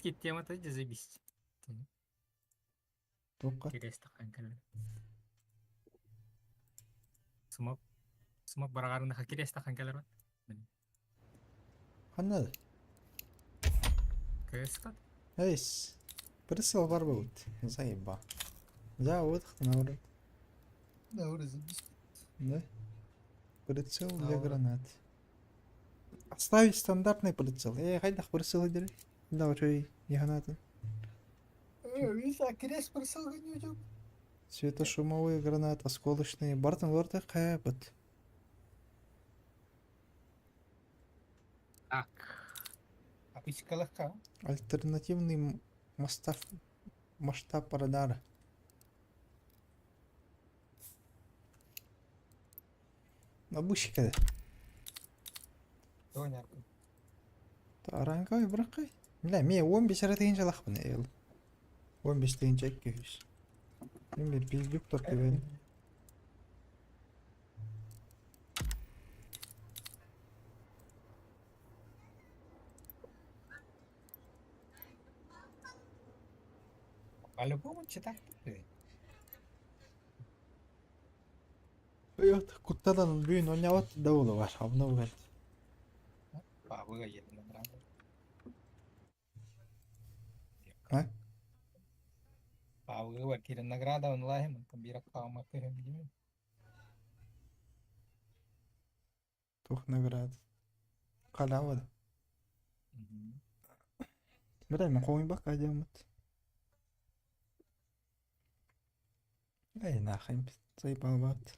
Gitti ama tabii cezayı biz. Toka. Kiresta kanka. Smoke. Smoke barang-barang nak kiresta kanka laro. Anladı. Keskat. Eis. Присыл барбаут. Заеба. Да, вот наур. Да, уже забись. Да. Прицел для Наур. гранат. Оставить стандартный прицел. Хайдах прицел идери. Да, уже и гранаты. Bisa крест присыл гоню. Светошумовые гранаты, осколочные. Бартон лорда хэппет. Так. Apa sih kalah kau? Альтернативный масштаб радара. Набущи كده. Banyak. Таранкай бракай. لا 115 رتين لخبنا يلا. 15 تين çekiyoruz. Şimdi biz yoktur ki. По-любому читать. Evet, kuttadan büyüğün oynavat davulu var. Abla bu geldi. Babu gaya nagradă. Ha? Babu gaya kira nagradă online mă kambira kama pe hem. Tuh nagrat. Kala var. Bırak mı koyun bak hadi umut. Ay nahim. Sayıp albat.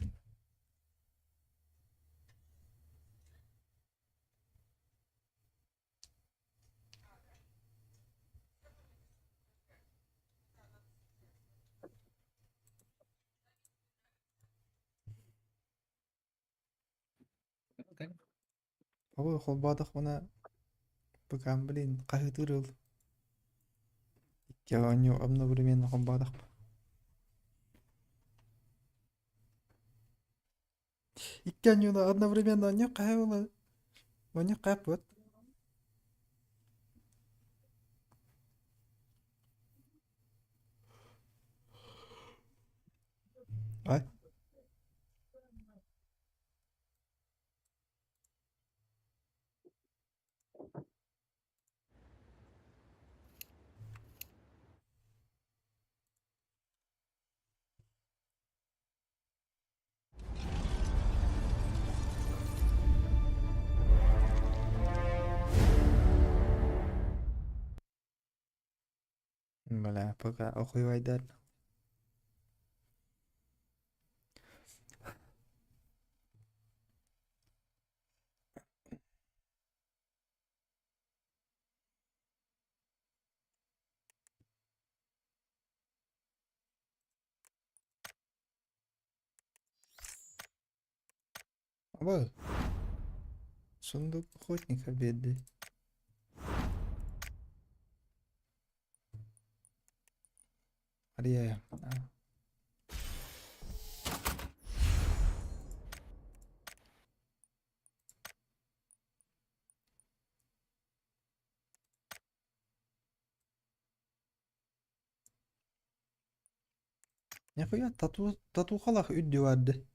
Kan Abi kol badak bana bakan bilin kahıtır ol. Yavanyo одновременно kol badak. İkken da одновременно не kahılı. Onu kaput. Ay. Bala baka okuy vaydan. Abi. Сундук охотника беды. Ария. Nihayet tatu halak üddü vardı.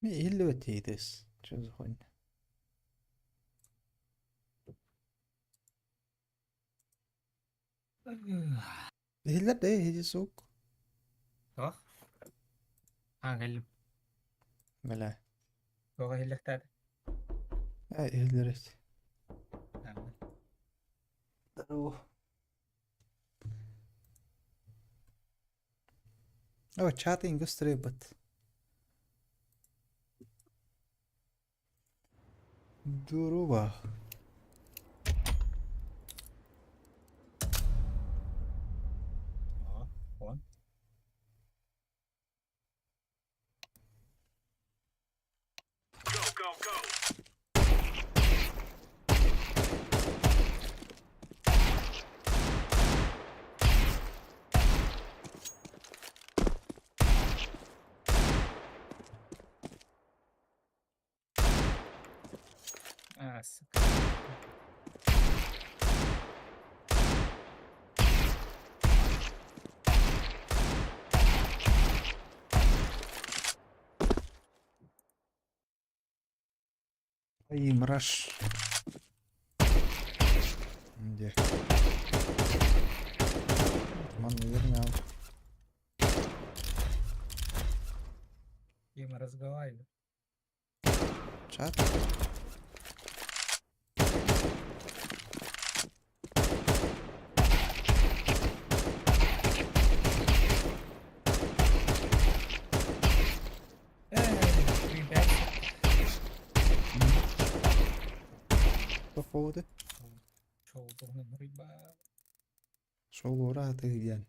Mi illuetides. Çözün. Hiller de hiç soğuk. Oh. Angel. Mela. Kau hilang tak. Ay hiller et. Aman. Oh. Oh, chatting gösteriyor bat. Duruba. Ja, und? Ah, suka. اي مرش عندي اتمنى يرجع. Им разговариваю. Чат. Ребят, По поводу шоу должен рыба. شو وراها يعني.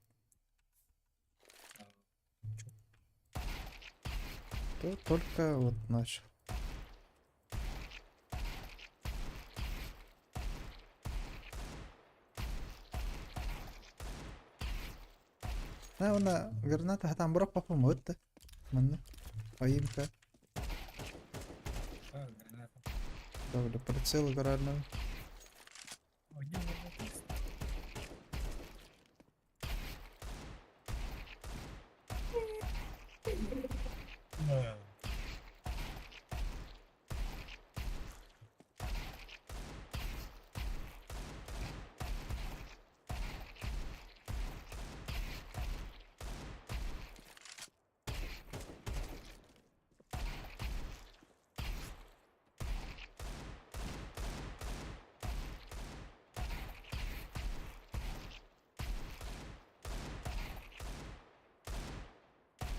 Только вот начал. لا انا جرناتا هتعمل مربع في المودة اتمنى قيمتها Граната. لو прицел قررنا. Один работает. Да.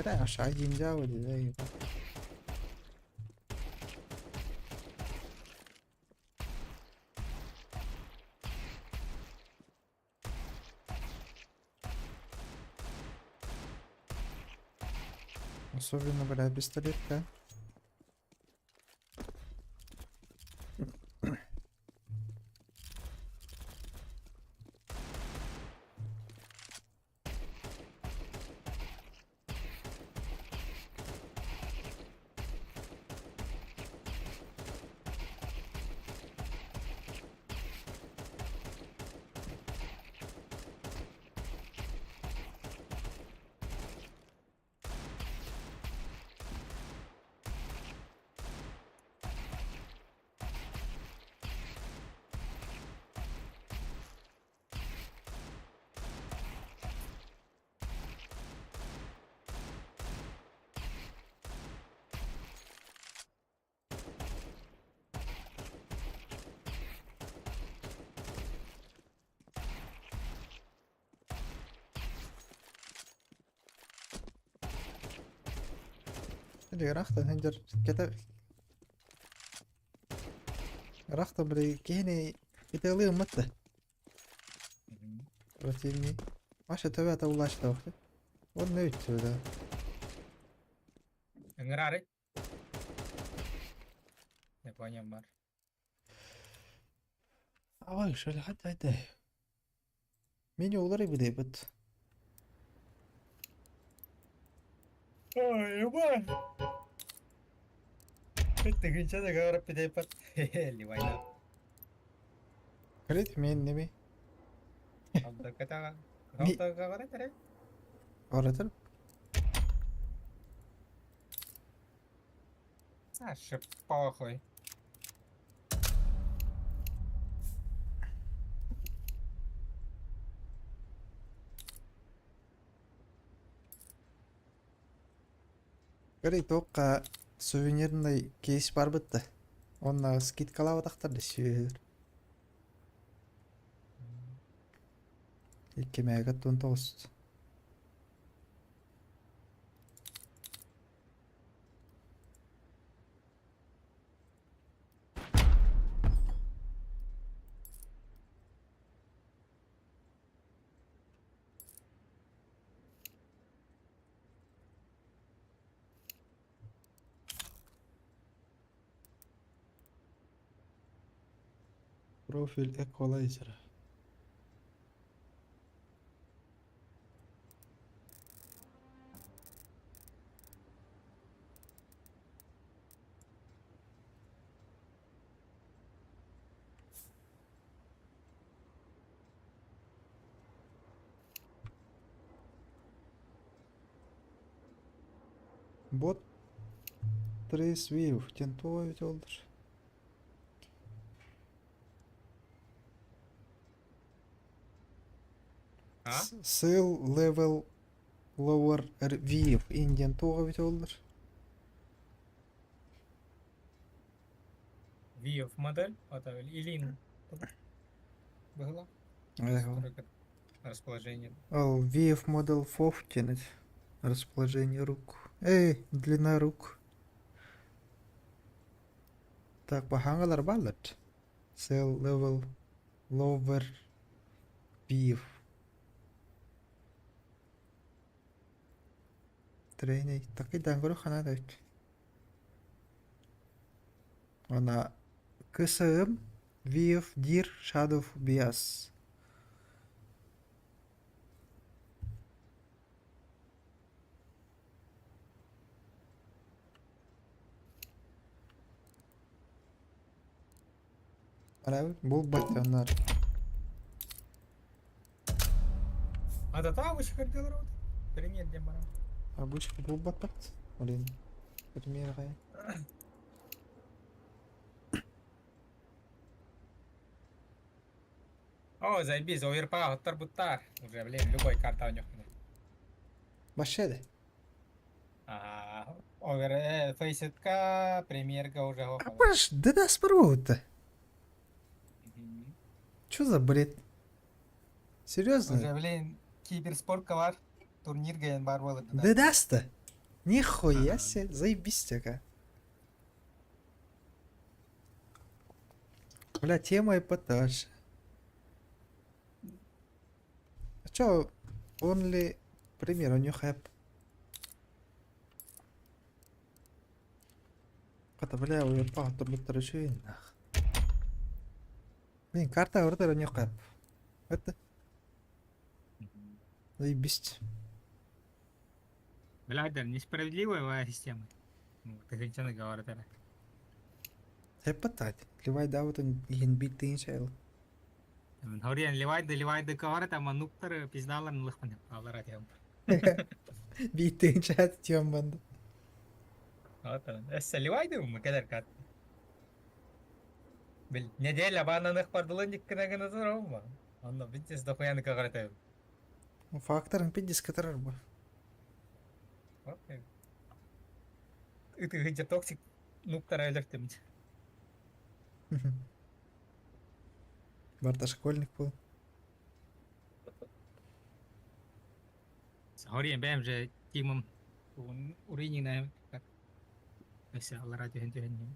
لا مش عايز نجاوب زي особенно бля пистолетка. اللي رخت هنجر كتب رخت بلي كيني يتغلي متى رتيني عشان تبعت أول عشرة وقت والنيت ده Dengar ya pokoknya Mar. أول شو لحد هدا مين يولري بدي بت Oh, ya Mar. Tingin siya nag-aarap pidepat. Liway na. كريت مين نبي Kaunter ka ta. مي Kaunter ka rin tare. ورتل Ah, siapa ako eh. كريت توقع سوفينيرنا كيس باربتة قلنا سكيت كلاوة تختار الشير الكيمياء قد توست Profile equalizer. Bot trace view тентовый oldur. А? Cell level lower view тентовый oldur. View of модель, отавел, или было Ага. расположение. Ал VF model FOV тянуть. Расположение рук. Длина рук. Так, бахангалар баллат. Cell level lower view. Треней. Так и дангру хана дайт. Она KSM VF dir shadow bias. Правильно? Бұл баттанар. А да выше хотел рот. Пример где барам. Обычка бұл баттат. Олен. Пример гай. О, заебись, оверпа, оттар буттар. Уже, блин, любой карта у них. Башеде. Овер, фейсетка, премьерка уже А готова. баш, да да спорот-то. Чё за бред? Серьезно? Уже, блин, киберспортка var. Турнир гейн бар болады. Да даста. Нихуя Ага. себе, заебись така. Бля, тема эпатаж. А чё, only пример, у него хэп. Ката, бля, у него пахот турбуттар ушуин нах. Блин, карта ордер у него хэп. Это заебись. Бля, это несправедливая моя система. Ну, ты женщина говорит, это. Эпатать. Ливай да вот он ген битин шел. Хориан ливайды говорит, ама нуктар пиздалар лыхпан. Алар атям. Битин шат тем банд. Вот он. Эссе ливайды мы кадер кат. Бил, неделя бана нах пардулын диккена гана зорома. Онно битес да хуяны говорит. Факторын 50 катарар бу. Окей. Ты где токсик нуктар айлертем. Барта школьник был. Хориан бэм же тимом урини на как. Эссе алар атям хен.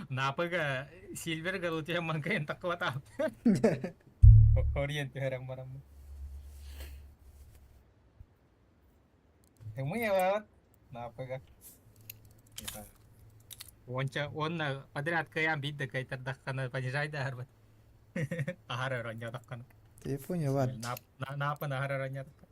Напага Сильвер галутия манка yang tak kuat apa. Korean tuh barang-barang. Yang punya banget. Напага. Он подряд каям бит да кай тардахкана понижай да харбат. Ахара ронja таккана. Ты понял, ладно. Нapa нахара ронja таккана.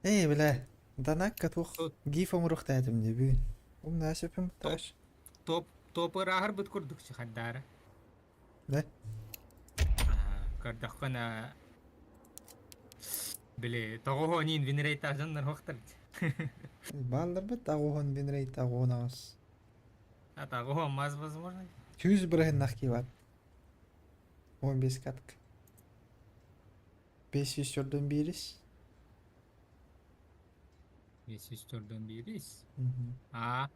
Бля, данак катух гифом рухтатым дебю. Умнасипим таш. Топ рахар бит курдук хаддара. Да? Кардахкана Били, тогоонин винрейтажан нар хохтар. Балдар бит агухон бинрейт агунаас. А тогоо маз возможно. Чуз брахин нахкиват. Он без катка. 504'den biriz. 504'den biriyiz. Hı hı.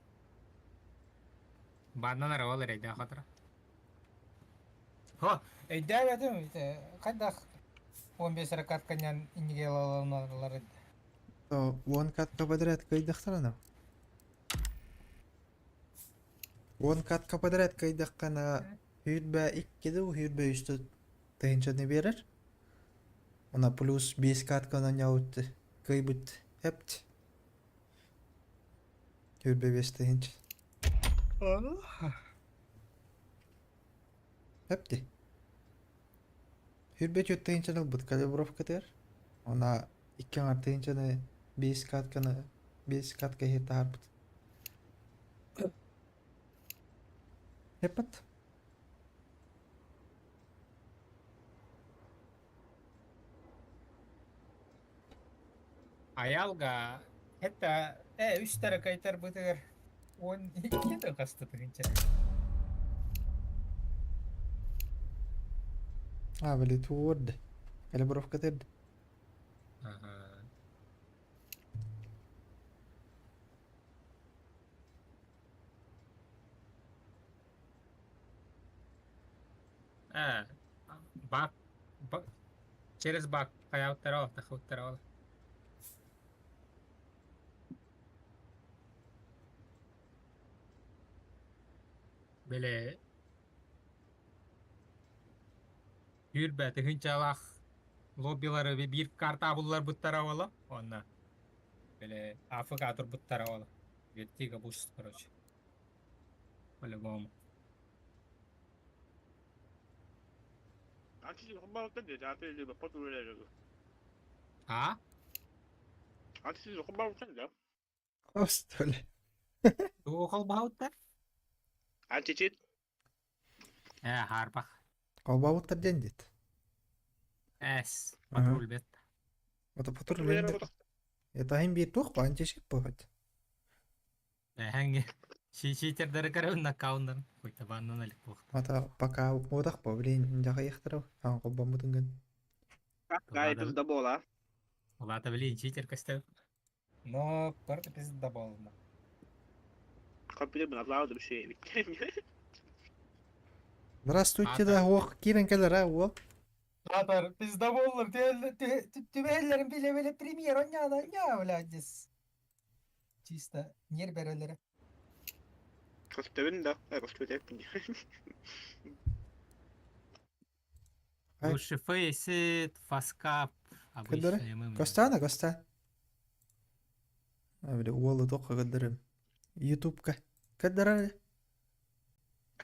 Bandanar olur eyde hatıra. Ho, eyde dedim işte kadak 15 rakat kanyan inige alanlar. То он катка подряд кайдахтарана. Он катка подряд кайдахкана хүйрбә 2 ду хүйрбә 3 ду. тыгынчаны берер. Ona plus 5 katkana yavuttu. Kıybıt. Hepti. Hürbe 5 tığınç. Hepti. Hürbe çöt tığınçanı bıt kalibrovka der. Ona 2 art tığınçanı 5 katkana 5 katka heta harpıt. Hepat. Аялга это үстәрі кайтар бұтығыр 12 қасты тұғынча. Böyle tuğurdu. Kalibrovka derdi. Бак, через бак қаяуттар ол, тақуттар ол. Böyle Hürbe тұғынчалақ лоббилары bir карта бұллар бұттара олы. Онна böyle AFK тұр бұттара олы. Вертига буст, короче. По-любому. 아저씨 혼밥했던데 저한테 이제 몇 번 돌려가지고 А? 아저씨 혼밥했던데 Ost öyle. Туғыл бағыттар? 아저씨 Харпақ. Kalbavutlar dendit. Әс. Ага. Патруль бет. Ota patrulünde. Etahim bir tuğ bu anca şey bu hadi. Хәңге. Шитердері кәрі каундан. Қойта баннан әлік бұқты. Ata пока удах по блин jaga яхтырау. Хан колбамы тыңган. 가이드 더보라 Олата білейін шитер көстер. Но көрді біз да болында. 컴퓨터면 나와도 şey Здравствуйте, да, ох, кирен келер, а, о. Атар, біз да болыр. Түбәлерін біле-біле премьер ойнады. Я, блядес. Чисто нер берелері. 컴퓨터면 나 컴퓨터 Ай. Лучше фейсит, фаскап. Кедері? Костана, коста. Öyle oğlu toka kadırım. YouTube'ka. Kadırı.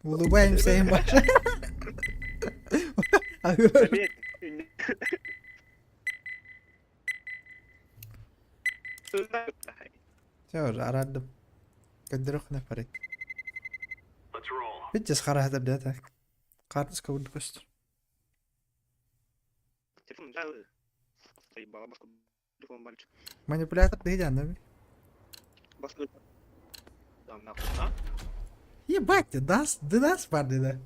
Улыбаемся им başa. Tabii. Все, aradım. Kadırık ne fark. Bitches خرا هذا بدايتك. قارنس كود كستر. телефон взял и бабушка телефон мальчик Манипулятор да идя, наверное. баскет там нахуй а Ебать, ты нас парни, да?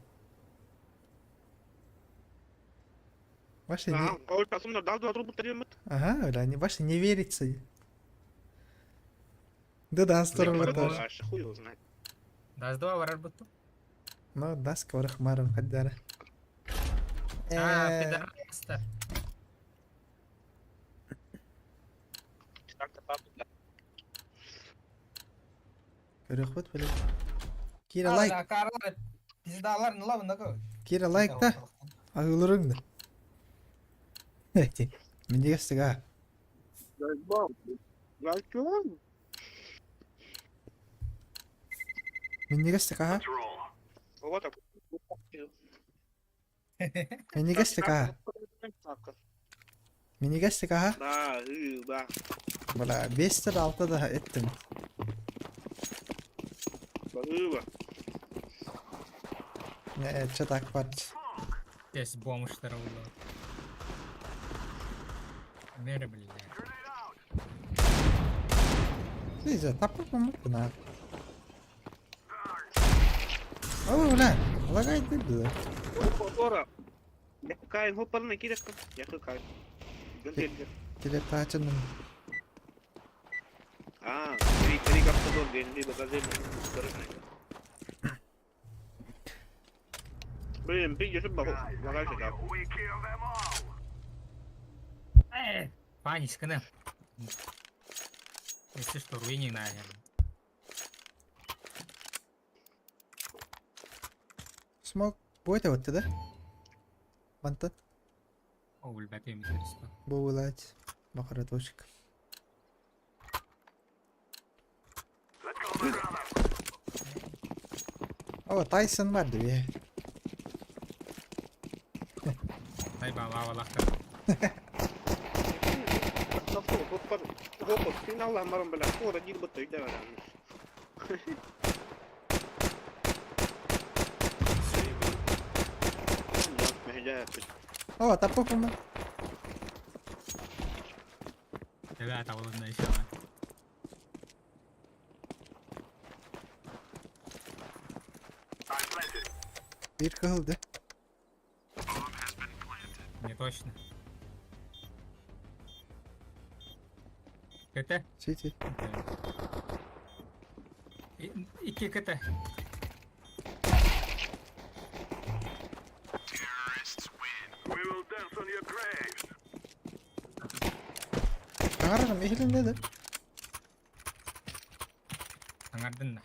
Ваши не... 거울 봤으면 나도 나도 못 때리면 Ага, öyle hani ваши не верится. Да, да, здорово тоже. аж хуй его знает Даз-два варар бұтты. Ну, да, скоро хмаром ходяра. Пидорастар. так-то папа Көрек бөт, біле. Кира лайк, Карлар, пиздалар нылабында көр. Кира лайк та. Ağılırın da. Мен де кестік, а. Мен де кестік, а. вот так Мен de kestік, а. Men de kestік, а. да Bala 5'te de 6'da da ettim. Ne, çatak var. Здесь бомж-тар oldu. Nere bildi? Neyse, tapık mı buna? Oo lan, ala gayet dedi. Ora. Ya kain hopparına gerek yok. Ya kain. Gönderdi. Dilek açındım. Ah, kiri kapta doğru geldi bagajı. Benim bir yüzüm bak. Bagajı da. Пани, сканы. Если что, руини, наверное. Смог, bu öte öttü de. Бантан. Оул бәтем исерсті. Боулать. Бақыра точка. О, Тайсон var diye. Тай бала авалақтар. Nasıl hopar. Hopar. Senin Allah'ın varım böyle. Orada gir batıyor. Devam etmiş. О, тапок mu? Evet avalında inşallah. Bir kıldı. Не точно. КТ? City. İki КТ. Çağırırım ehlindedir. Аңардын да.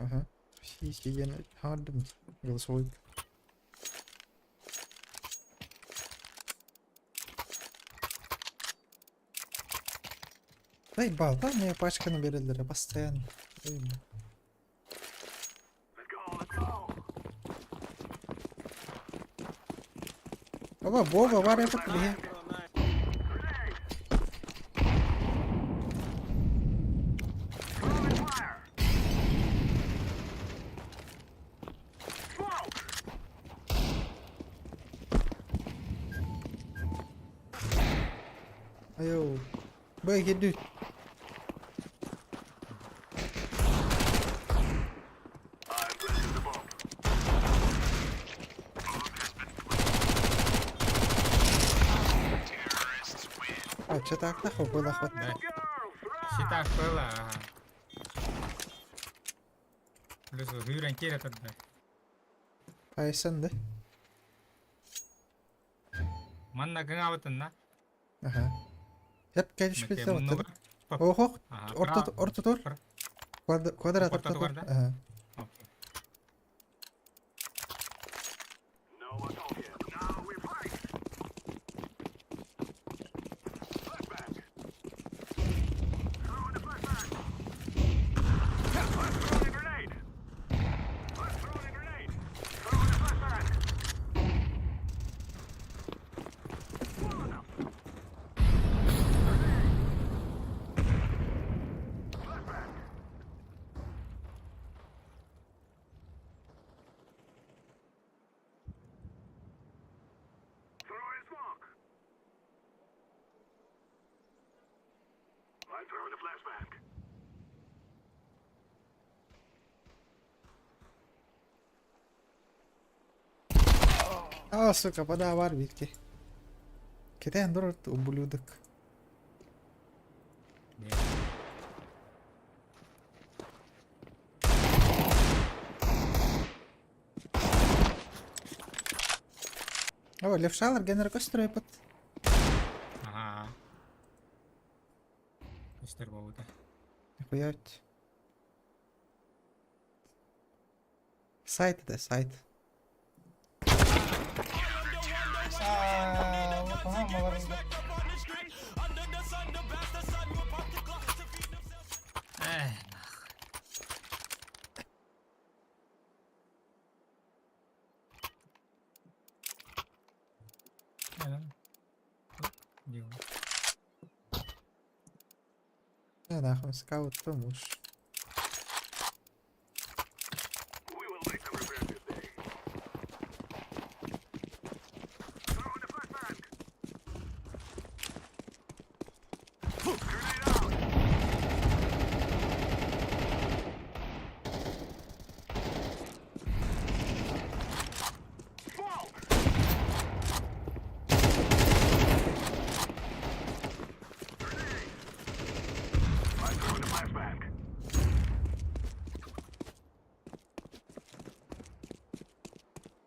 Aha. Şey yine hardım. Yıl soğuk. Дай балда мне пачканы берилдер постоянно. Baba boba var yapıp diye. Ayo. Böyle gidiyor. А, что-то окна было хоть. Да. Щита было. Плюс hüüren kirjutad. Ay sen de. Manna kõnga võtan da. Aha. Hep gelişmiş Okei, de mun var. number. Oho. Aha, Orta dur. Kvadrat Orta orta dur. duvarda. Aha. Okei. А, сука, подавар Витки. Китай андор ублюдок. Не. О, левшалар генер костроy пат. Ага. Мистер Боуда. Хуять. Сайт это сайт. Tamam var. Дио. Я нахуй скаут помуж.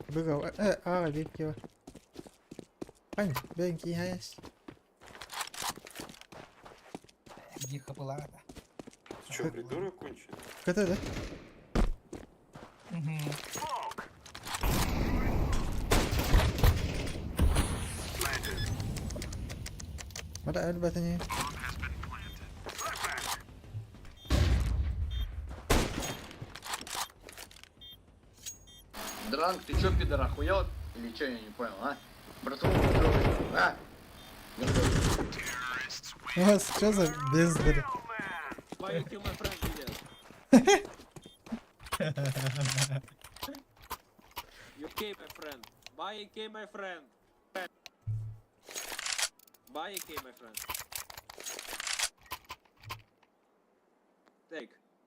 Быгал, видите его. Ань, бенки есть. Диха была это. Че, придурок конченый? КТ, да? Угу. لا البتنين. Дранг, ты чё, пидор, охуел? Или чё, я не понял, а? Братан, а? Nasıl çözer bezleri. Why you kill my friend, idiot? You kill my friend. Why you kill my friend? Why you kill my friend?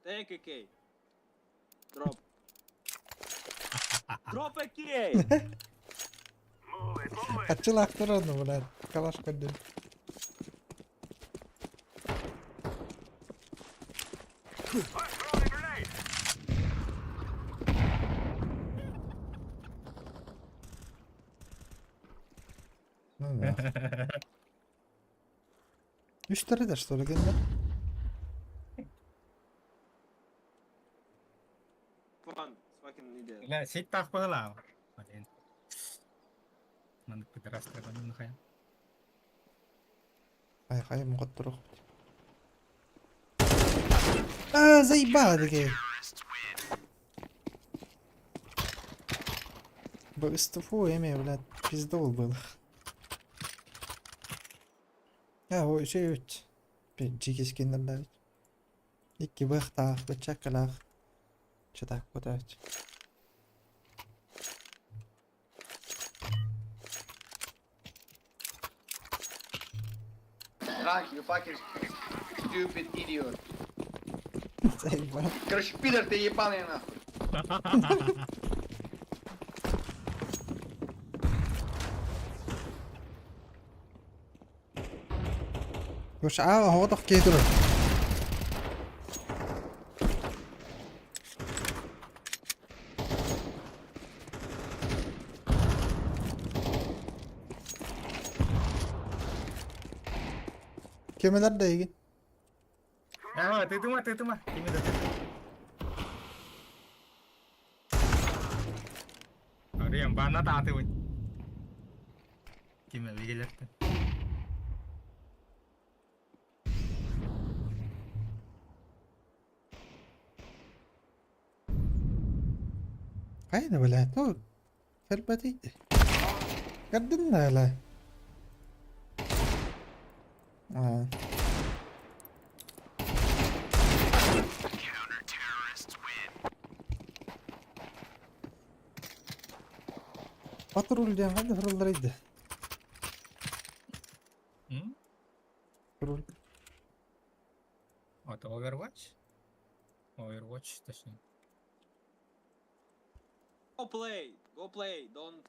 Take a key. Drop. Drop a key! Açıl aktör onu ulan. Kalaş kadın. Üşteri der sonra gelme. Fun, fucking idiot. لا شيء تاخذ لا بعدين ما نقدر استخدم من خيال Hay hay مقدر اختي. زي بعض كده. بقصتفوه يا ولاد بيزدول بل. هو شيء وش بيجيك سكين الله. İki bıhtaq, bıçakalaq. Çıdak bu da. Drunk, you fucking stupid idiot. Zey بعض. Короче, пидор, ты ебаный нахуй. Już هو ضخ كيدر. Kimiler de iyi. itu mah ini dah ada yang bana tak tahu gimana dia lihat Aynen böyle. Dur. Ferbetiydi. Gördün mü öyle? Aa. Patrol diyen hadi hırıldırıydı. Patrol. atau Overwatch точно Go play, don't...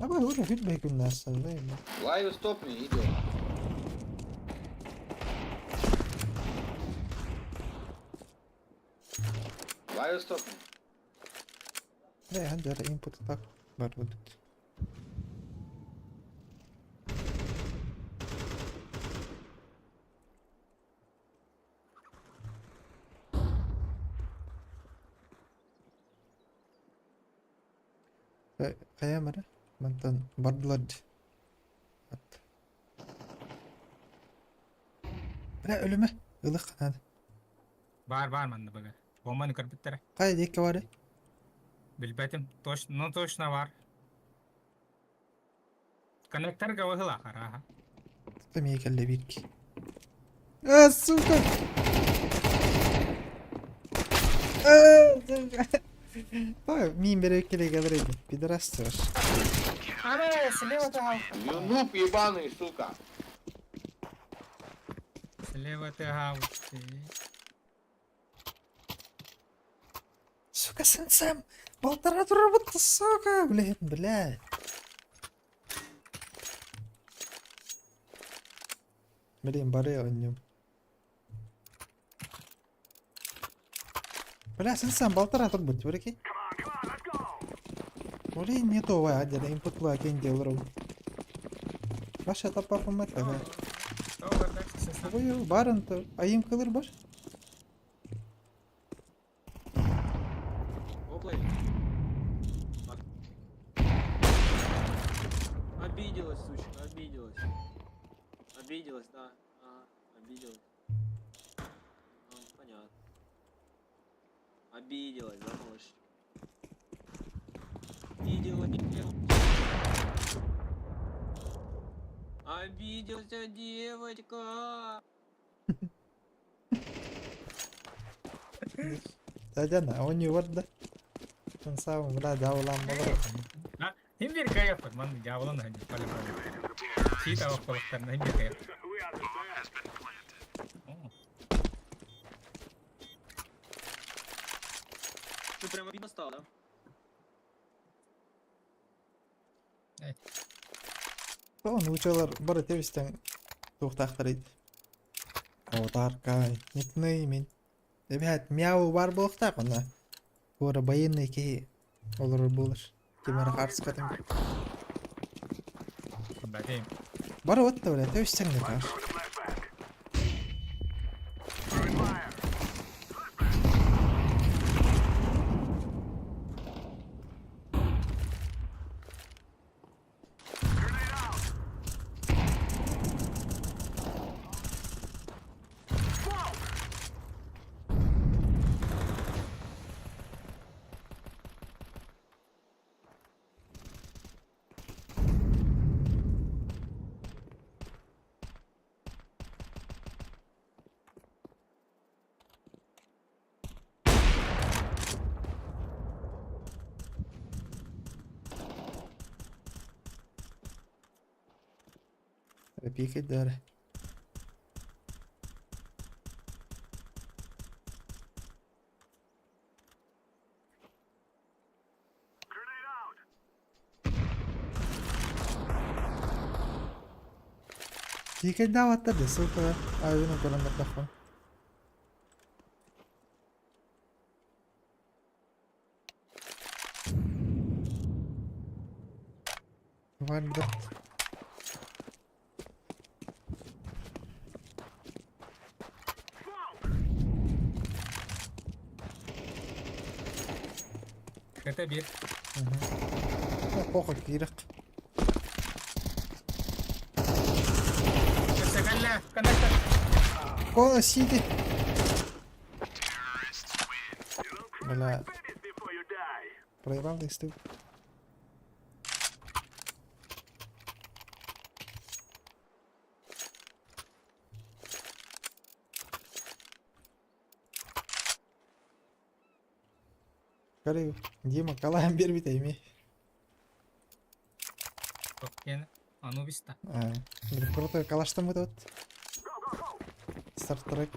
Ama öyle feedback günlersen değil mi? Why you stop me, idiot? Why you stop me? Ne hadi öyle input tak. Var öyle. Kayak mana? Mantan Blood. La ölüme. Ilık hadi. бар манда бага бомбаны кіріп біттірі Kay dekke var. білбәтім точно бар коннекторға ойла қара Там iyi kelle bir ki. Сука. Ой, мин берекеле говорили. Пидорастер. Ана, слева там. You noob ебаный, сука. слева ты гаути Сука, сенсем. Полтора работа, сука. Блядь. Блин, баре он нем. بلا سنسان بلطرة تربط بركي ولين نيتو واحد على input واكين ديولرو باشا طبا فمت لها ويو بارنت ايم كلر باش Оплей. Обиделась, сучка, обиделась. Обиделась, да. Ага, обиделась. Понятно. Обиделась, да, малыш? Обиделась. Обиделась девочка. تاجنا وني ورده تنساو ولا داولا مضرب Hem bir kaya yapar. Man javalan da hangi pale pale. Cheat awak kolaktan hem bir kaya. Ты прям обидно стал, да? طبعا وشالر برا تيستن توخ تاخريد او تاركاي نتنيمين تبهات مياو بار بوختا قلنا ورا بايني كي olur bulur كيما خارس كاتم بعدين برا وات ولا تيستن نتاش بيك الدار بيك الدعوة تدرس سوطة أعيونه كلام متدخل وين بدأت kata bir. فوقك يرق Sekalla kanaka. اوه سيدي ولا بريبان ديستو Кали, Дима, калаем бер бит эми. Tokken Anubis'ta. Bir kruтой калаштан мыт вот. Стартрек.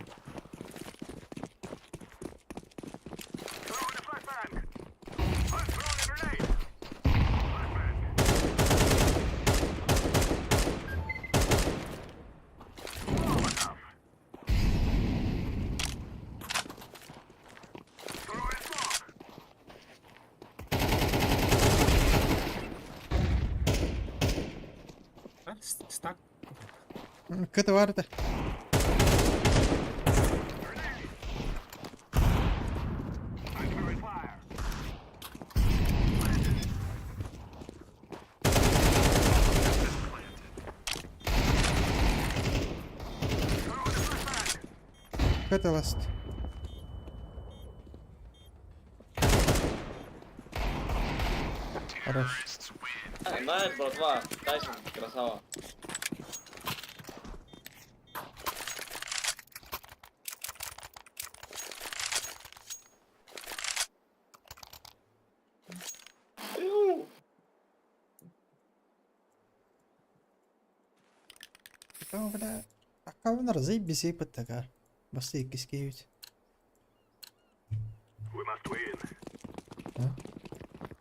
Stuck. Kötü vardı. Kötü last. Хорош. Найс, братва. Тайсон, красава. Там, бля, аккаунт разъебись и подтага. Басейки скиють.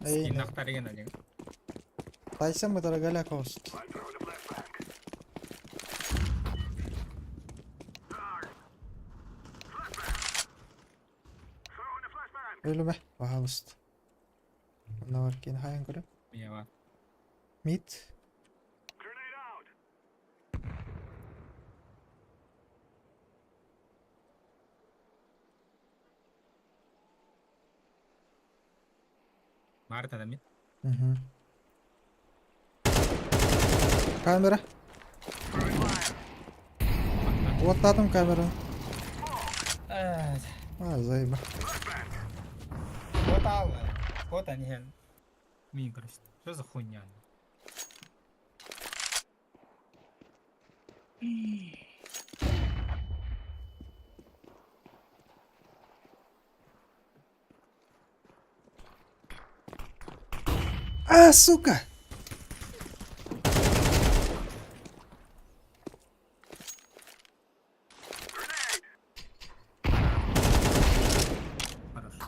Ey, Inaktar igen aja. Tyson mı daragalak host? Ölüme. Пожалуйста. Bunda var ki hayan göre. Mia var. Mid. Marta da mid. Mhm. Kamera. Atladım kamerayı. Evet. Zayıf. Вот алла. Вот они, микрость. Что за хуйня? Сука! Хорошо.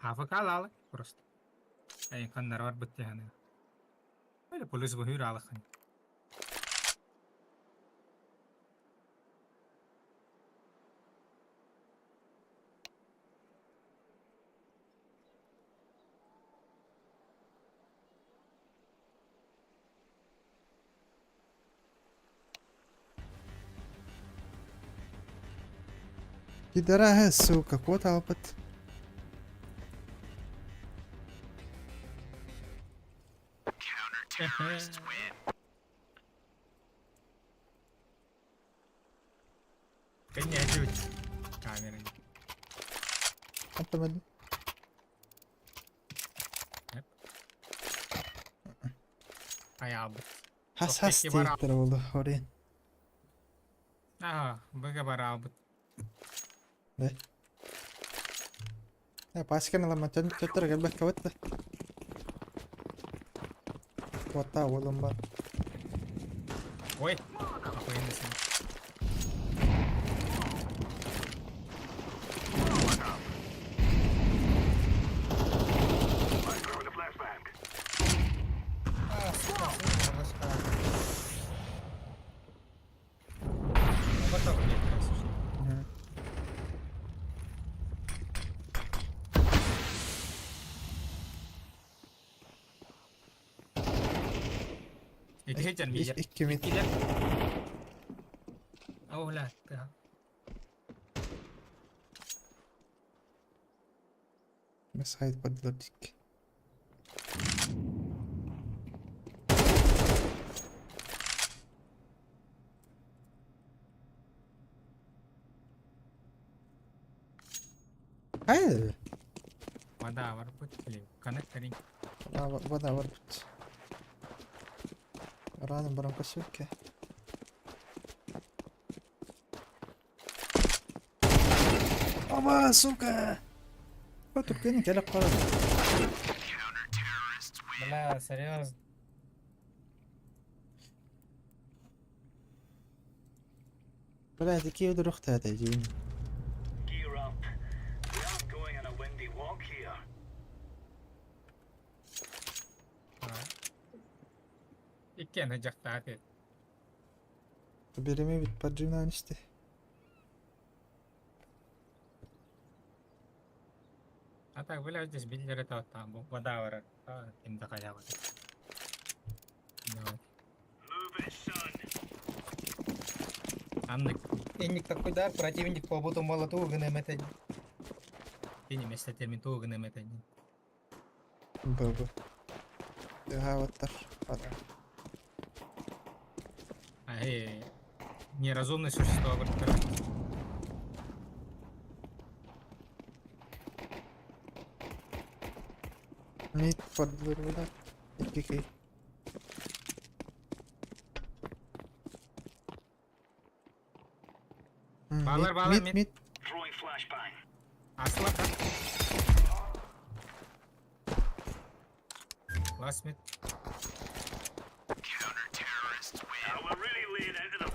AFK aldık просто. Ay kanlar var bitti yani. Böyle polis bu hür aldık. Пидорага, сука, кот алпат. Kayaknya aja kameranya. Atamadım. Ayağı bu. Hassas Çok peki var değildir oldu oraya. Aha, baga bara bu. Ya başkan lama çötür gel bak kavat. Kota oğlum bak. Ой, охуенно сильно. Сука, сука, башка. Готов, блядь, красишь. İki hecen mi? İki mid. İki de. Oh la. Mesait подводик. Hayır. Вода варпут или коннекторинг. Вода варпут. Рано барам косюки. Ама, сука! Вот тут не келіп қалады. Бля, серьезно. Блядь, какие вдруг-то это день. Gear up. We aren't going on a windy walk here. İki yana cakta hadi. Birimi bit поджимаем işte. А так, бля, здесь биллер это вот там, вода вара. Им такая вот. Давай. Move it, son. Анны, Инник такой дар, противник по буту молоту гнеметень. ты не место термин тугу это. Бабы. Гаватар. А неразумное существо выбирать. Мид подвырвуда. Икики. Bağlar, Mid, mid. mid. Throwing flashbang. Asla da. Last mid. Now we're really laying into them.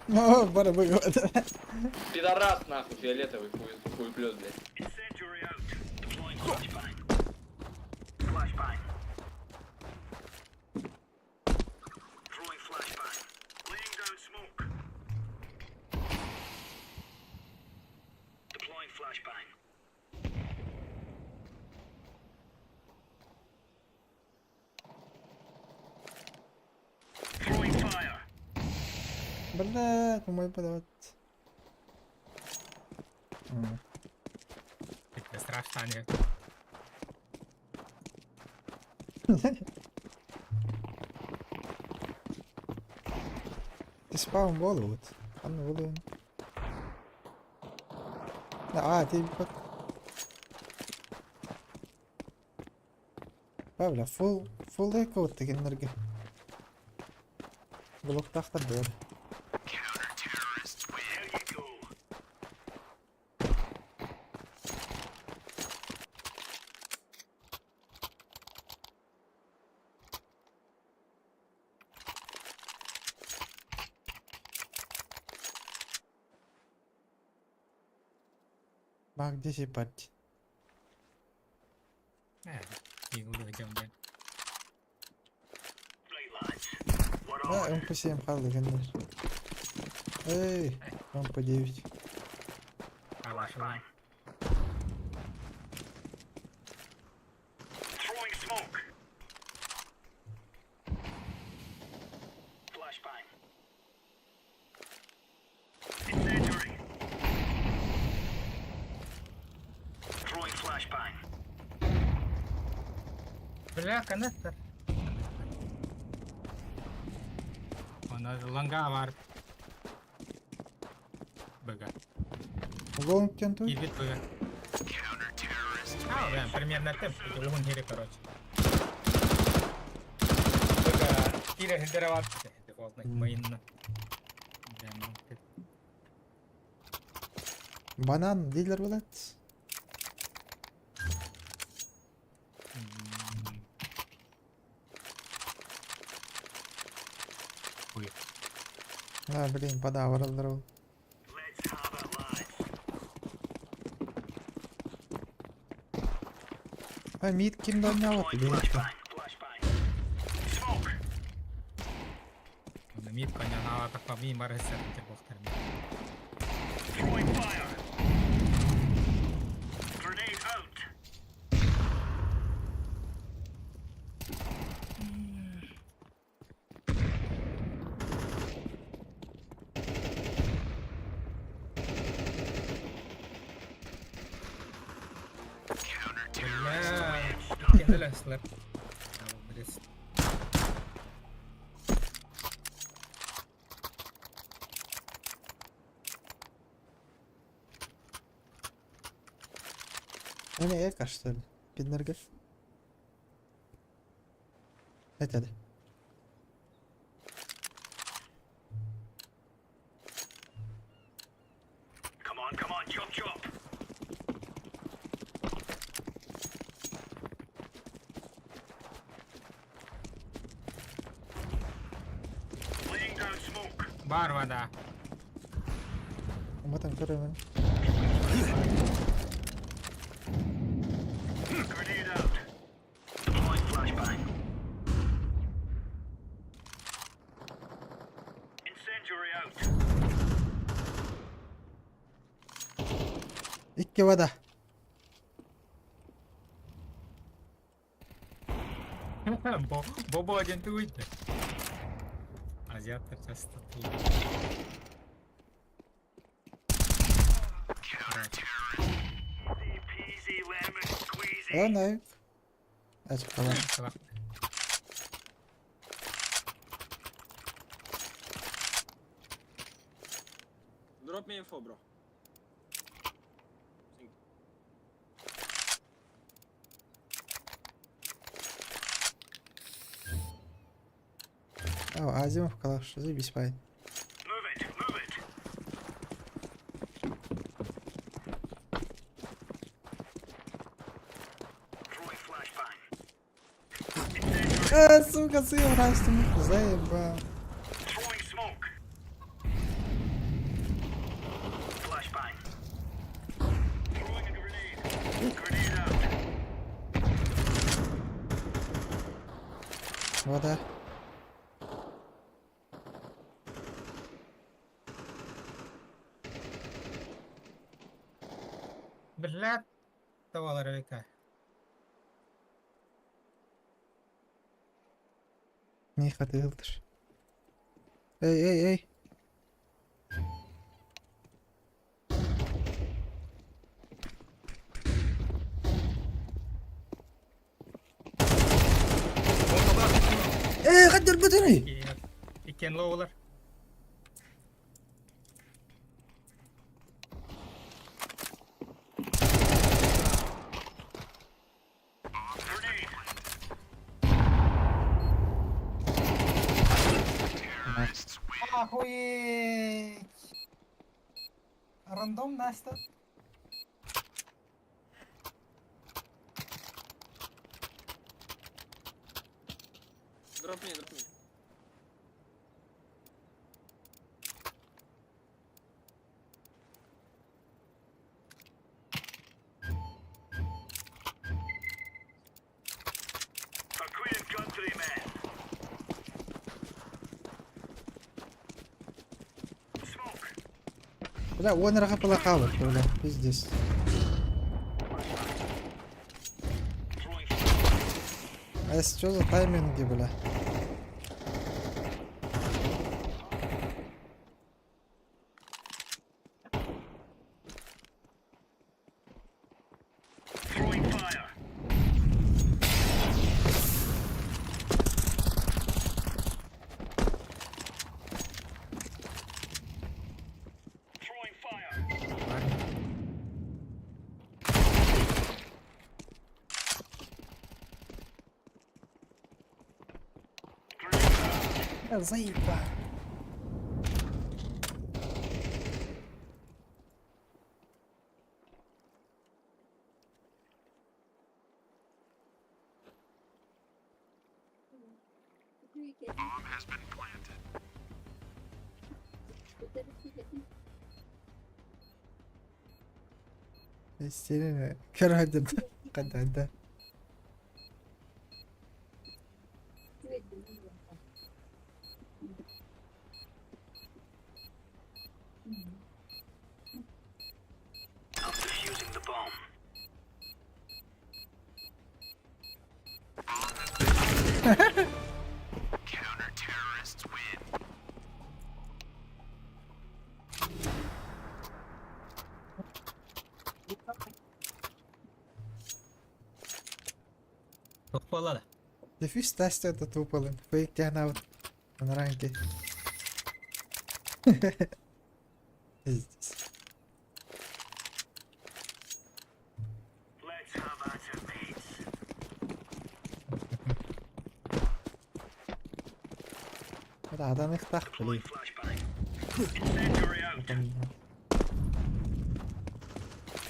О, бара выгод. Пидорас, нахуй, фиолетовый, хуй плюс, блядь. Incendiary out. Deploying flashbang. Flashbang. Throwing flashbang. Laying down smoke. Deploying flashbang. Throwing fire. Блядь, мой подавать. Это страшно, не? Ти спав Болливуд. Пан Болливуд. А, ти бак. Павля, фул эко тегенлерге. Блок тахта бер. There you go. Бак, где сипать? Иду идем, блядь. Right, lads. We're on. Да, МП7 халды гендер. Эй, МП9. Калашева. Throwing smoke. Flashbang. Incendiary. Throwing flashbang. Бля, коннектор. Он ланга var. Бага. Гонг кенту? Кибит бага. А, да, примерно темп. Это он хире, короче. Бага, кире хидерават. Дефолтно, майнно. Банан, дилер булат. Хуй. А, блин, подавар раздрал. Let's have it, lads. А мид ким донял, Deploying тебе flashbang. Flashbang. Smoke. Мид коня на так по мимо ресерти повторно. Throwing fire. Grenade out. Бля, кинули слэп. У меня эко, что ли? Пиднергов. Это да. Come on, chop chop. Laying down smoke. Бар вода. Мы там кроме. Grenade out. Deploying flashbang. Incendiary out. İki vada. Бобо один ты выйти. Азиатор часто тут. Easy peasy lemon squeezy. О, наик. Açık falan. Салах. Drop me info, bro. Азимов калаш, заебись, пай. Move it, move it. Throwing flashbang. Incendiary. Сука, съел растем. Заебал. Throwing smoke. Вода. Блядь, tavalar vika. Миха, ты вылтыш. Эй. غدر بدني. Iken lowlar. Охуеть! Рандом Настя. Дропни. For Queen and Country, man. Smoke. Бля, он рахапала хавать, бля, пиздец. Throwing А это что за тайминги, бля? Throwing fire. Throwing fire. Заебал. استلم كره قد عنده I'm defusing the bomb. Counter-terrorists win. Тухпала. ده في ستاستا تطوبلن في تهنا من رانكي Let's have at it, mates. هذا عدم يختخ لي Flashbang. Incendiary out.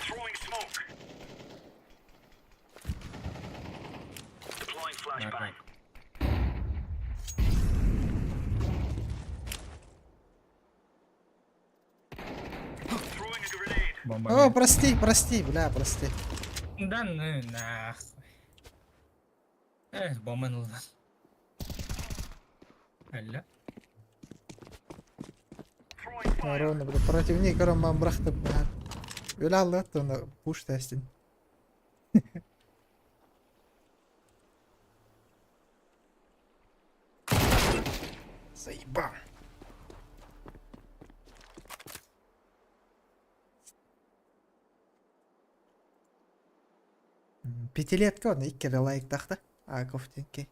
Throwing smoke. Deploying flashbang. Throwing a grenade. Bomba. О, прости, бля, прости. Да ну нахуй. Бомбанула. Алло. Throwing fire. Ровно, бля, противник ром брахта, бля. Бля, الله то пуш тестин. Заебал. Пятилетка он иккере лайк тахта. А кофтинки.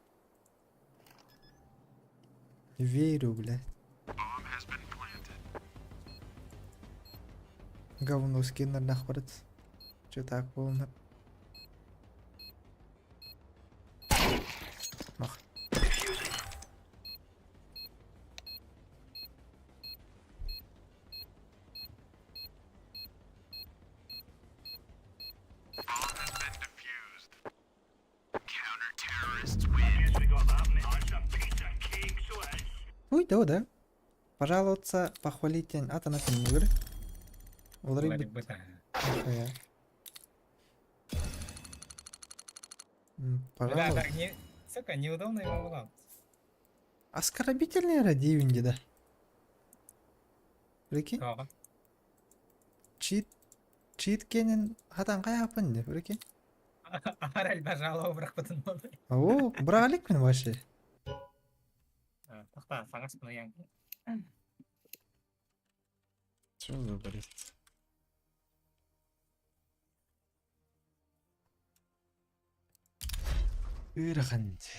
Верю, блядь. Говно скиннер нахварит. Чё так полно? Ах. Counter-terrorists win. Guess we got that, mate. That's a piece of cake, so it is. Ой, да. Пожаловаться, похвалить Атана игры. Ударить бы. Нихуя. Бля, Пожалуйста. так не... Сука, неудобно его было. Оскорбительный дивинди да. Прикинь, Тоға. чит кенен хатан каяпын деп, прикинь. Арал бажалау бірақ бұтын болды. О, бралик мен вообще. Тоқта, саңас бұны яң. Что за бред? Ырахант.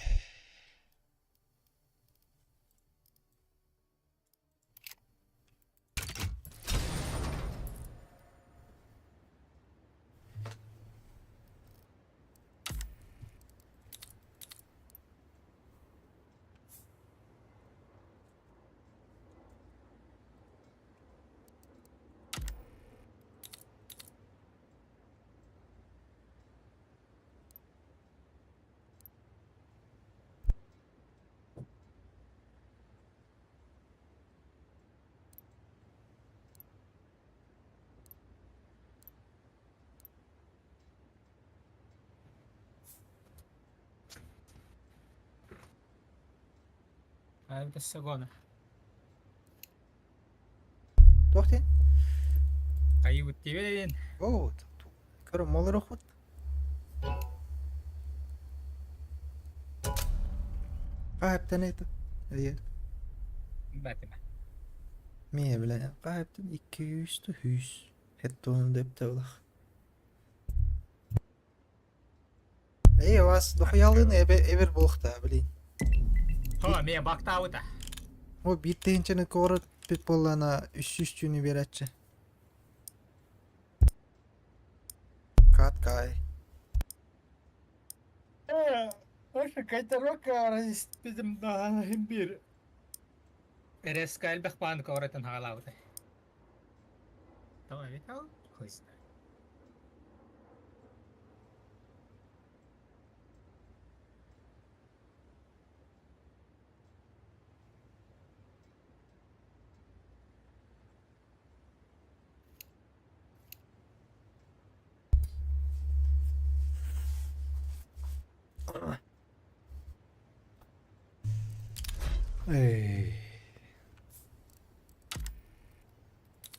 Abi de sagona. Тоқтен. Қайы өтті бен. О, көрім молыр оқыт. Қайыптан еді. Иә. Бәтіме. Мие білән. Қайыптан 200 100. Хетті оны деп те олақ. Вас дұқиялығын әбір болықта, білейін. Тоға, мен бақта ауыта. О, биттейінчені көріп бет болана 300 жүні берәтші. Каткай. Ошы қайтарок арас bizim daha bir Ereska elbek bağını kavratın hala ауыта. Tamam, evet al. Hoşça.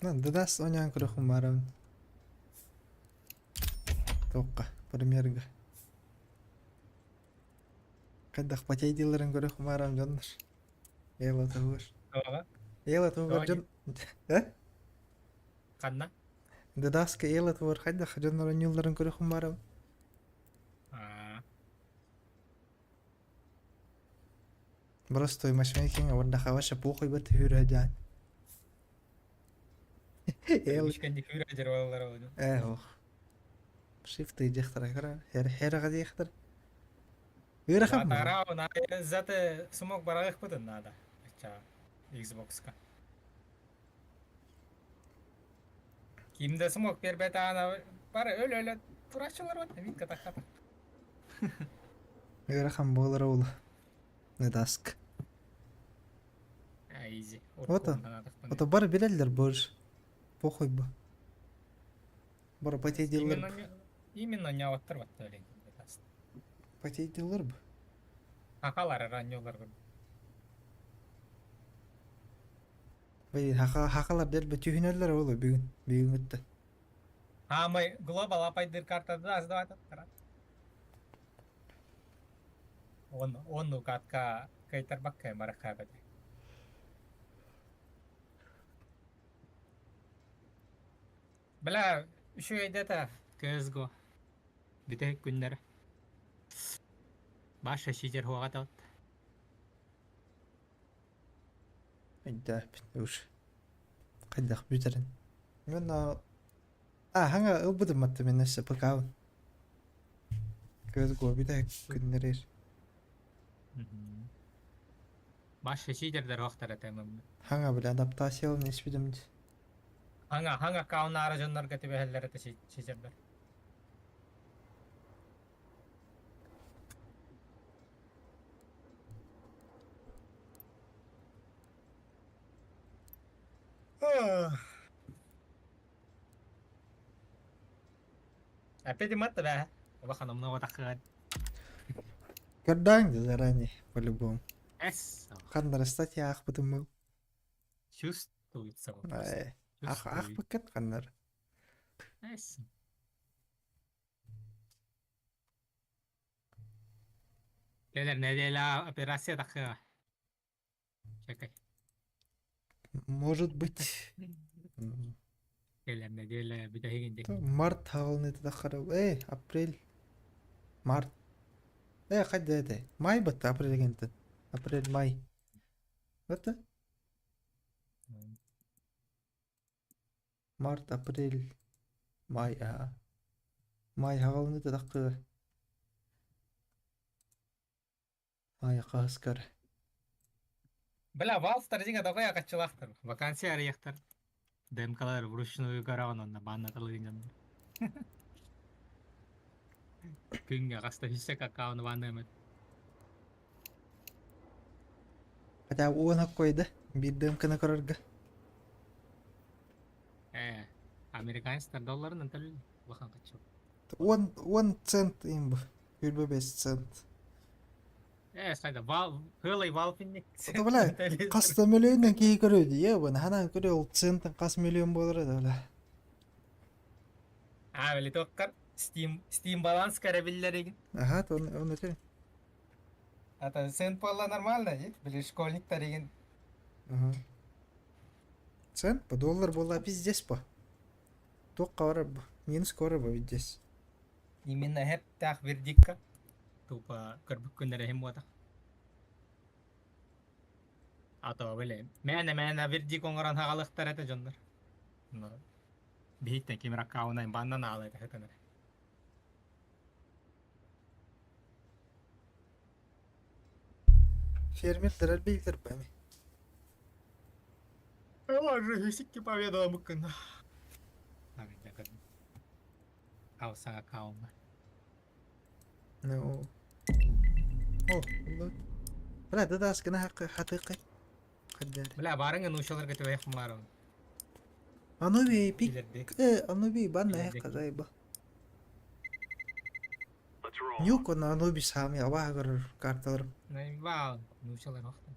Lan dadas oynayan kırıkım varım. Toqqa, premierga. Qaddaq pataydilerin kırıkım varım canlar. Eyla tavır. Toға. Eyla tavır can. He? Қанна? Dadaska eyla tavır qaddaq canlar oynuyorların kırıkım varım. Просто матчмейкинг ордаqa ваша похуй бит хүрәҗән. Ешкенде күрә жер балалар олды. Ох. Shift ejехтер кара. Хер гадихтер. Вырахам. Тарау на заты смог барах бұтын надо. Ача Xbox-ка. Кимде смог бербет ана бар өл турашылар бар. Мин катаха. Вырахам болар ул. Недаск. Изи. Ото бар билелдер бож. Похуй бу. Бар патейдилер. Именно не оттыр бат өлең. Патейдилер бу. Хакалар раньолар. Бей хакалар дел бе түйнелер ул бүгүн өттү. Май глобал апайдыр картада аздават. Он катка кайтар бакка марака бет. Бля, şu edeta közgo. Bite günler. Başa şicer hoğatat. Айда уш. Qaddaq бүтерин. Мен ханга ылбыдым матты мен нәсе пакаун. Көз гобиде күннерер. Başa şicerler hoğtara tamam. Ханга биле адаптациялын эспидим. Hanga kauna aracınlar getibe hellere de şicerler. Опять мат да. Бахана много такая. Гадаң заранее по-любому. Эс. Қандар статья ақпытым бұл. Чувствуется вот. Ақ бөкет қандар. Эс. Келер неделя операция такая. Чекай. Может быть. Келер неделя битегенде. Март хағылын еті даққарау. Апрель. Март. Қайда еді? Май бұтты апрель кенті. Апрель, май. Бұтты? Март, апрель, май. Май хағылын еті даққы. Май қағызқар. Бля, валстар деген дағай ағатчылақтар. Вакансия арияқтар. ДМКлар вручную қараған онда баннатылы деген. Күнге қаста хүсек аккауны банны әмет. Хотя оны қойды. Биддім кіні көріргі. Американецтер долларын төлі. Бақан қачу. 10 цент им бұл. 25 цент. Сайда, хылай валфинник. Бля, қасты миллионнан кей көреді. Бұны ханан көрі ол центтің қас миллион болыр еді. Бәлі тоққар. Steam баланс кәрәбілдер еген. Ага, оны көрі. Это цент пола нормально, бля, школьниктар еген. Цент по доллар была пиздец по. Тоққа барар бұл. Минус көрі бұл пиздец. Именно Хеп тақ вердикка. Тупа көрбік күндері хем бота. Ато бәлі. Мәні вердик оңыран хағалықтар әті жондар. Бейттен кемір аккауынайын бандан ағалайды әтінер. Фермердер әлбейлдер бәме. Олар жүйсікке победала мүмкін. Қауысаға қауынға. Ну. О, бұл. Бля, дадас кіна хатықай. Қаддар. Бля, барыңа нұшалар көтіп әйқым барым. Ануби пик. Ануби банна әйқазай бұл. Let's roll. Нюк оны Ануби сами аба көрір карталар. Вау, нұшалар вақты.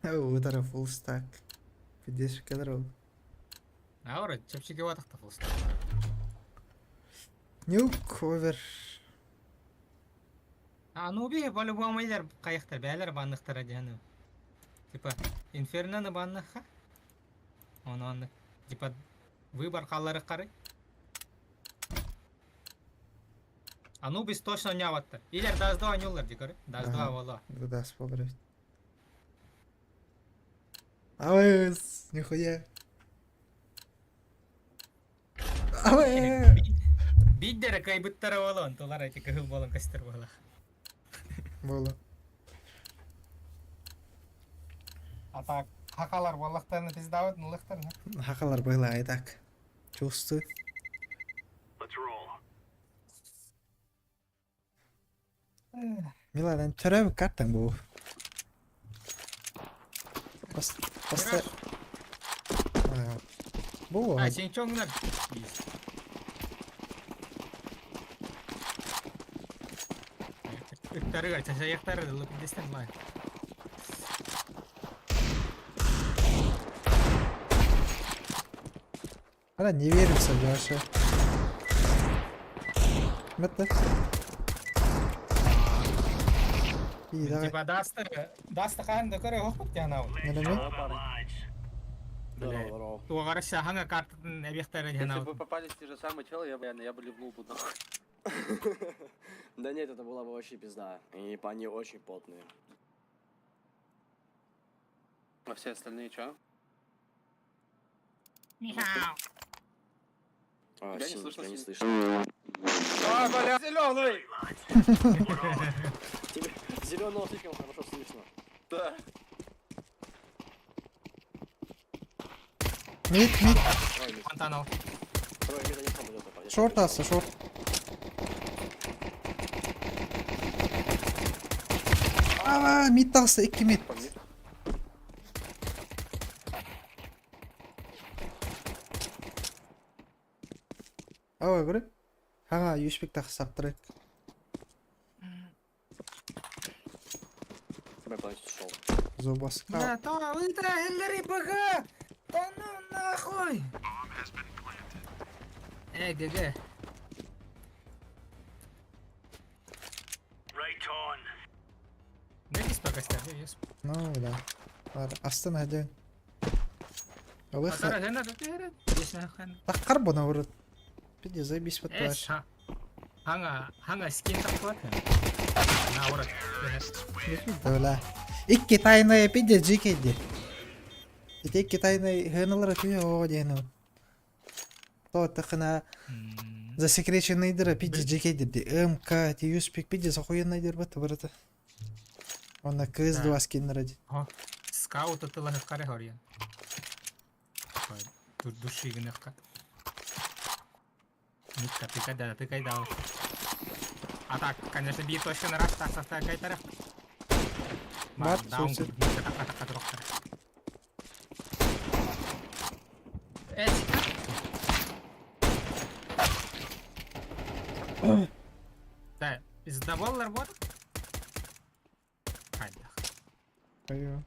О, удара full stack. 50 кадров. Аура, чепшеге ватақта фулста. Нюк овер. Ануби по-любому елер қайықтар, бәлер баннықтар әдіғаны. Типа, инфернаны банныққа. Оны, типа, выбор қалары қарай. Анубис точно не аватта. Илер даздуа нюллар декоры. Даздуа вала. Дадас погреб. Авэс, нихуя. Авэ. Биддері кайбыттары болуын, толар әйті көхіл болуын кәстер бола. Болу. Ата хакалар боллақтарны пиздавыд, нылықтарны. Хақалар байла айдак. Чувствую. Let's roll. Миладан түрәбі картың бұл. Баста... Бұл А, сен чоңнар. Үттары ғар, чашаяқтары да лөпіндестен бай. Ана не верится, Джаша. Мэтта. И давай. Типа дасты қанды көрі оқып жанау. Нелеме? Туға қараша хаңа картатын әбектері Если бы жанау. вы попались в те же самые челы, я бы ливнул тут нахуй. Да нет, это была бы вообще пизда. И они очень потные. А все остальные чё? Михау. А, Я не синий, слышно я не синий. слышу. А, бля, зеленый! Тебе зеленого слишком хорошо слышно. Да. Мид. Ой, мид. Антанов. Второй мид не сам идет, попадет. Шорт асы, шорт. Ава, мид тасы, 2 мид. Мид. Ава, көрі? Хаңа юшпек тақы саптырайық. я полностью ушел. Зубаскал. Да, то вы трагелери БГ! Да ну нахуй! ГГ. Right on. Дайте пока ставь, Ну да. Ладно, астын хаден. Выход. Атара жена да тирет. Здесь нахуй. Таққар бұны ұрыт. Пиде заебись подпаш. Ханга скин такой. На урок. Дәулә. Икки тайны пиде жикеде. Икки тайны хыналары түйе о дейну. То тақына засекреченный дыра пиде жикеде. МК тиюспик пиде захуенный дыр баты бұрыты. Онна КС-2 скиннер ради. Скаут это легкаре хорьян. Тут души гневка. Нитка, тыкай дал. А так, конечно, бит точно на раз, так, кайтарах. Бар, даун, суйцид. так, роктар. Да, издавал работу? Хайда. Пойдем.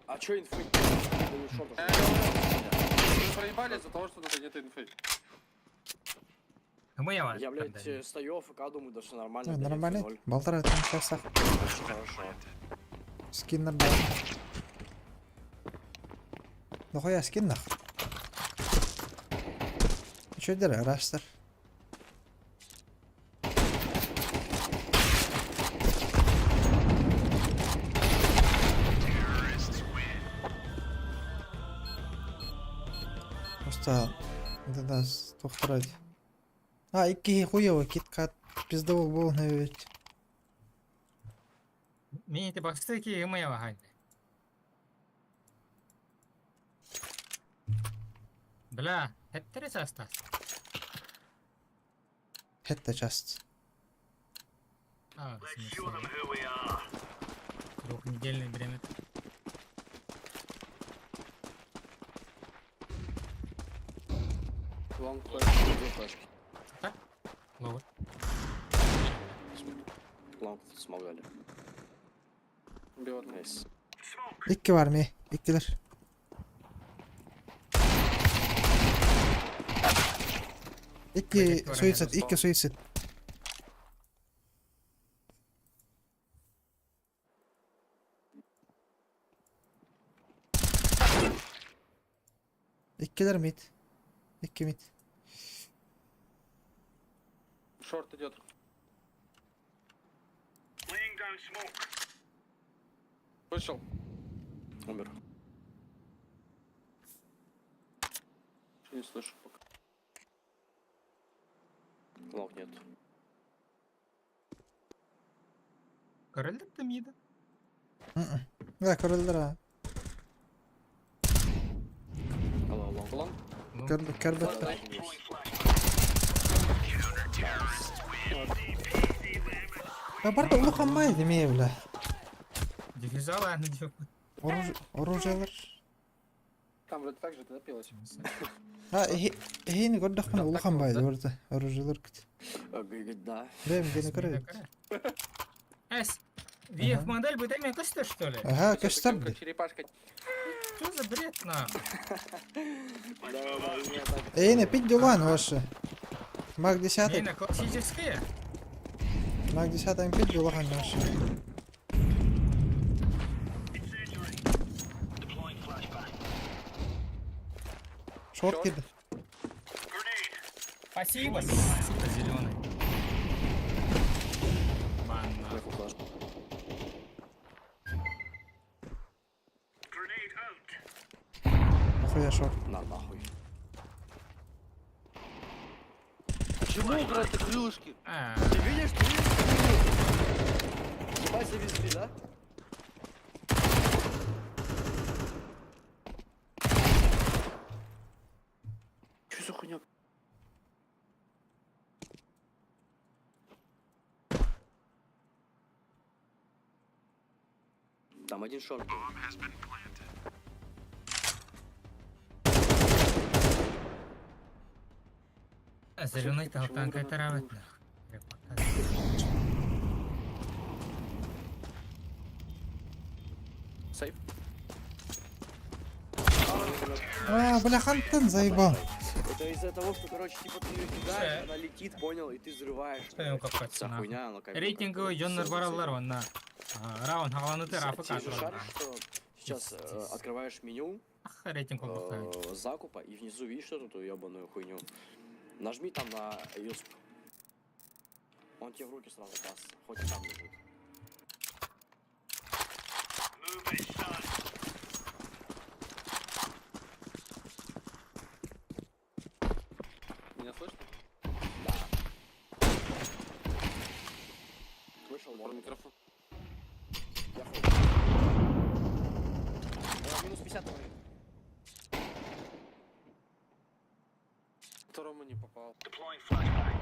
А чё инфы? Вы проебали из-за того, что тут нет инфы. Мы я вас. Я, блядь, стою АФК, думаю, да что нормально. Нормально. 0. Балтар там сейчас Очень хорошо. скиннер да. Нахуя скин нах? Чё дыра, растер? Просто это даст тухрать. А, икки хуёво, киткат пиздовый был на ведь. Мені ти бокстики моя вагань. Бля, это три осталось. Это часть. А, в Let's show смысле, them who we are. двухнедельный время. Лонг Две флешки. Ловер. Лонг смогали. бьет. Найс. İki var mı? İkiler. İki Var, suicide, aynen. iki suicide. İkiler mid. İki mid. Шорт идет. Laying down smoke. Вышел. Умер. Не слышу пока. Лонг нет. Король до мида. Ya kırıldır ha. Алло, лонг. Лонг. Körbette. Ya barda ulukanmaydı mı evle? Диффузал, а ну диффу. Orucalar. Там вроде так же ты напилась. Ha hini gördük mü ulukanmaydı orada. Orucalar git. Да. Benim gene kırıyor. Эс, VF модель будет имя косты, что ли? Aha Всё-таки gösterdi. черепашка. Что за бред, на? Yine piddi ulan vaşı. Mag 10. Не, на классические. Mag 10 piddi ulan vaşı. Deploying flashbang. Short girdi. Grenade. Спасибо, сука, зеленый. Банна. Grenade out. Nahуя short. На нахуй. Почему играют крылышки? А, Ты видишь, ты видишь? Ебать завезли, да? Что за хуйня? Там один шорт. зеленый толпан Почему кайтаравать. Сейф. А, бля, Хантен заебал. Это из-за того, что, короче, типа ты ее кидаешь, она летит, понял, и ты взрываешь. Стоим капкаться, Вся нахуй. хуйня, она как бы Рейтинговый как бы жоннор всё бараллар зацелено. онна. Раун хаванутыр Ты афк же шаришь, что сейчас открываешь меню рейтинг колбакта. закупа, и внизу видишь эту ебаную хуйню. Нажми там на юсп. Он тебе в руки сразу даст, хоть и там лежит. Move it, son. Меня слышно? Вышел, Про можно. микрофон. Я хуй. Минус 50 говорит. Второму не попал. Deploying flashbang.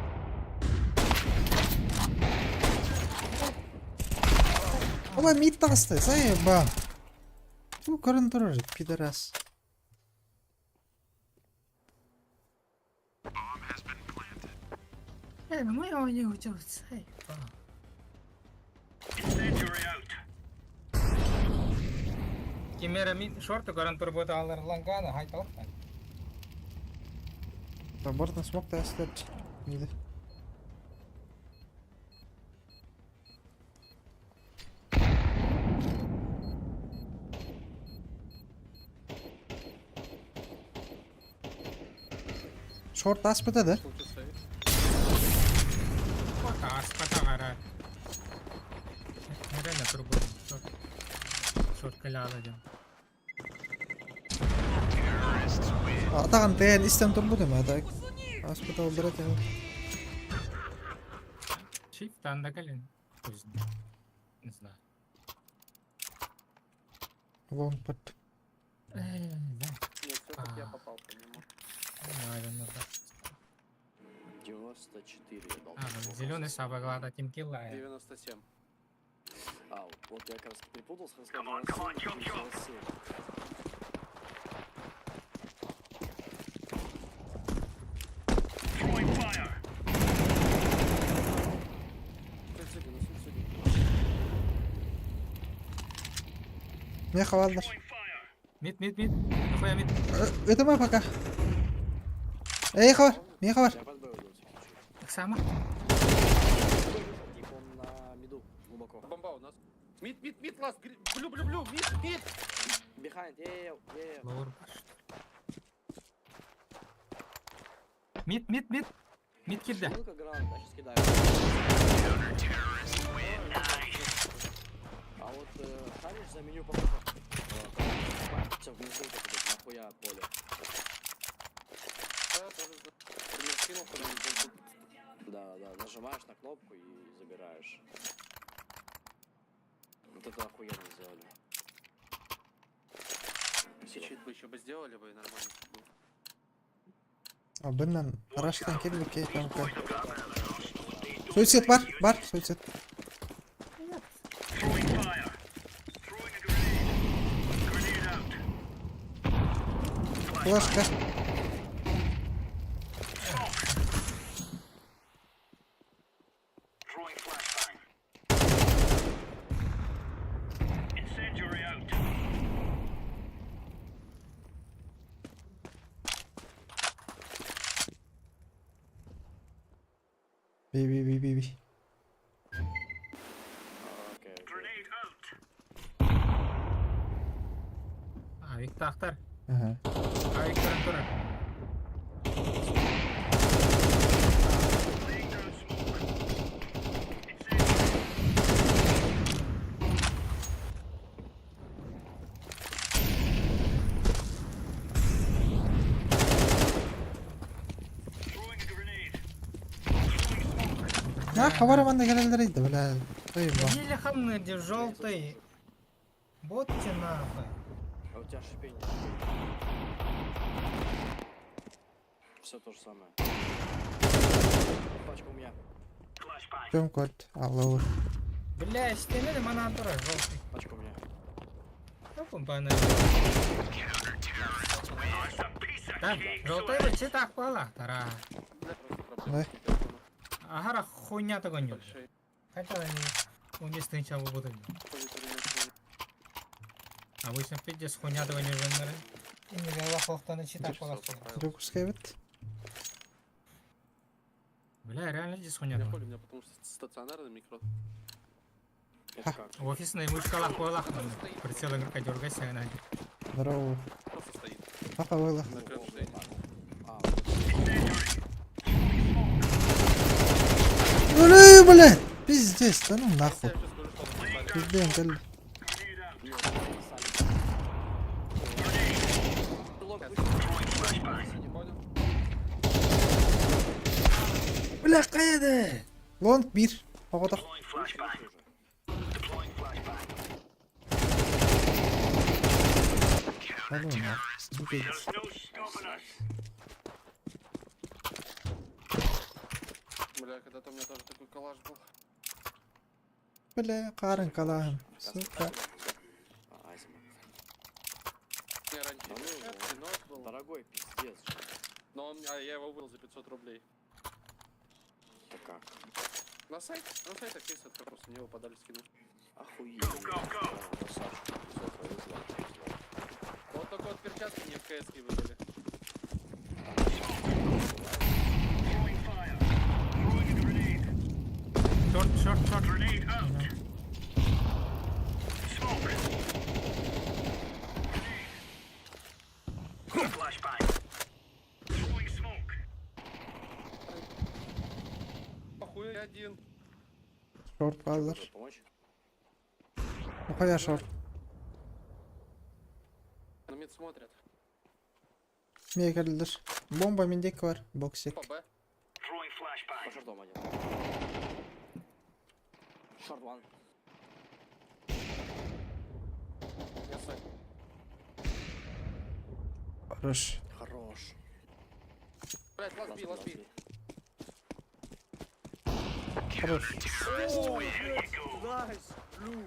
Оба мид тасты, заебал. Ну, карантурожит, пидорас. Мы его не учился. Incendiary out. Кимера мид шорт гарантур бота алар лангана хайтал. Проборт на смог тестить. Миды. Шорт аспыта, да? Тут сейф. Кота аспата гара. Нереально турбо. Шорт каля алacağım. Атаган тен истем турду деме атак. Аспыта олдырат эми. Shift анда кален. Не знаю. Лонг пот. Да. Нет, все как я попал по нему. Наверное, да. 94 я дал. Зеленый сабаглада тимкилла. 97. А, вот я как раз перепутался, Come on, jump, jump. Throwing fire. Не хавалдар. Throwing fire. Мид. Нахуя мид? Это мы пока. Эй, хава, мне хавар. Я под Б уйду, в всяком случае. Так само. Типа он на миду, глубоко. Бомба у нас. Мид, ласт. Блю, мид. Behind, yeah. Lower baş. Mid. Mid kirdi. Ссылка гранат, я сейчас кидаю. А вот шаришь за меню покупок. Все внизу вот это нахуя поле. Пример скинул, потом тут. Да, нажимаешь на кнопку и забираешь. Вот это охуенно сделали. Чит бы еще бы сделали бы и нормально. Абынан араштан келбек кей тамка. Суицид бар, суицид. Throwing fire. Throwing a grenade. Grenade out. Флешка. Throwing flashbang. Incendiary out. Би. Окей. Grenade out. Виктор Ахтар. Ага. Виктор Антура. Laying down smoke. Throwing a grenade. На, хавар манда келелдер иди, бля. Заебал. Или хамны, где желтый. Вот те нахуй. А у тебя шипение. Все то же самое. Пачка у меня. Flashbang. Чем кот? Алло. Бля, стены мана Антура, желтый. Пачка у меня. Ну, компания. That's a piece of Так, cake. желтый вот че так пала. Тара. Да. Агара хуйня то гоню. Большой. Хотя они у них сначала будут. Обычно пиздец хуйня да ойногоннор. Эмнеге убакылыктан читап боласың. Рюкс кебет. Бля, реально здесь Я хуйня. понял, у меня потому что стационарный микро. Это как? Офисный мушкалах бойлах. Прицел игрока дергайся, она. Здорово. Просто стоит Папа вылах. на кронштейне. А, Ой, блядь! Пиздец, да ну нахуй. Я сейчас скажу, что он не парень. Пиздец, блядь. не понял? Бля, каяда? Лонг bir. Погода. Да ну нахуй. Пиздец. Бля, когда-то у меня тоже такой коллаж был. Бля, қарын қалағым. Сука. Азима. Я раньше Да ну, перчатки, нож был. Дорогой пиздец же. Но он, я его вывел за 500 рублей. Это как? На сайтах есть этот вопрос, мне его подали скинуть. Охуенно. Красавчик. Всё, повезло. Вот только вот перчатки мне в КС выдали. Шорт. Охуеть один. Шорт kaldır. Помочь? O kadar short. На мид смотрят. Meye geldiler. Bomba mindek var. Boksek. По Б. По шортам один. Шорт ван. Я сайт. Хорош. Хорош. Блять, ласт Би. Хорош. Найс, блю.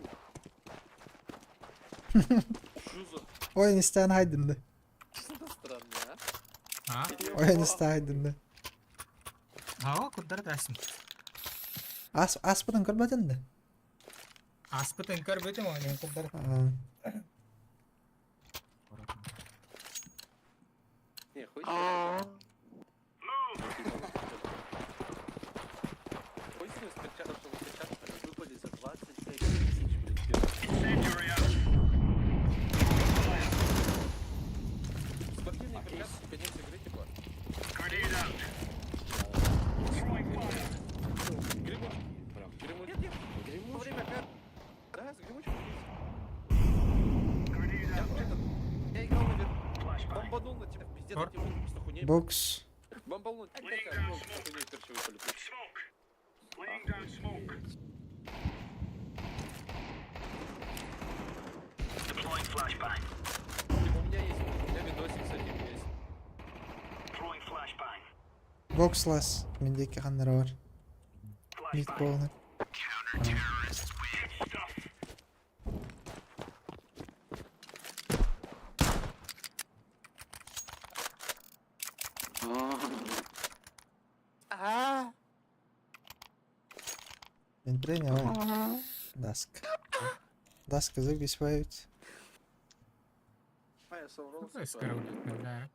Что за... Oyun isteyen haydındı. Что-то странное, А? Oyun isteyen haydındı. Ага, куда дасым? Aspırın kırmadın da. Аспыт инкар бетем ойнайын кубдар. Не, хуй. Хуй с ним с перчаткой, что он перчаткой выпадет за 25 тысяч, блядь. Спортивные перчатки в конец игры, типа. Гремучки. Прям. Нет, во время как... Да, с гремучкой. Я играл наверх. Бомбанул на тебя, пиздец, Торт. эти волны просто хуйней. Boks. Бомбанул на тебя, такая, ну, хуйней перчи выпали. Типа, у меня видосик с этим есть. Bokslas. Mindek kanları var. Mid bolunu. Він прийняв. Даск. Даск записывают. А, я соврал. Какой скоро да.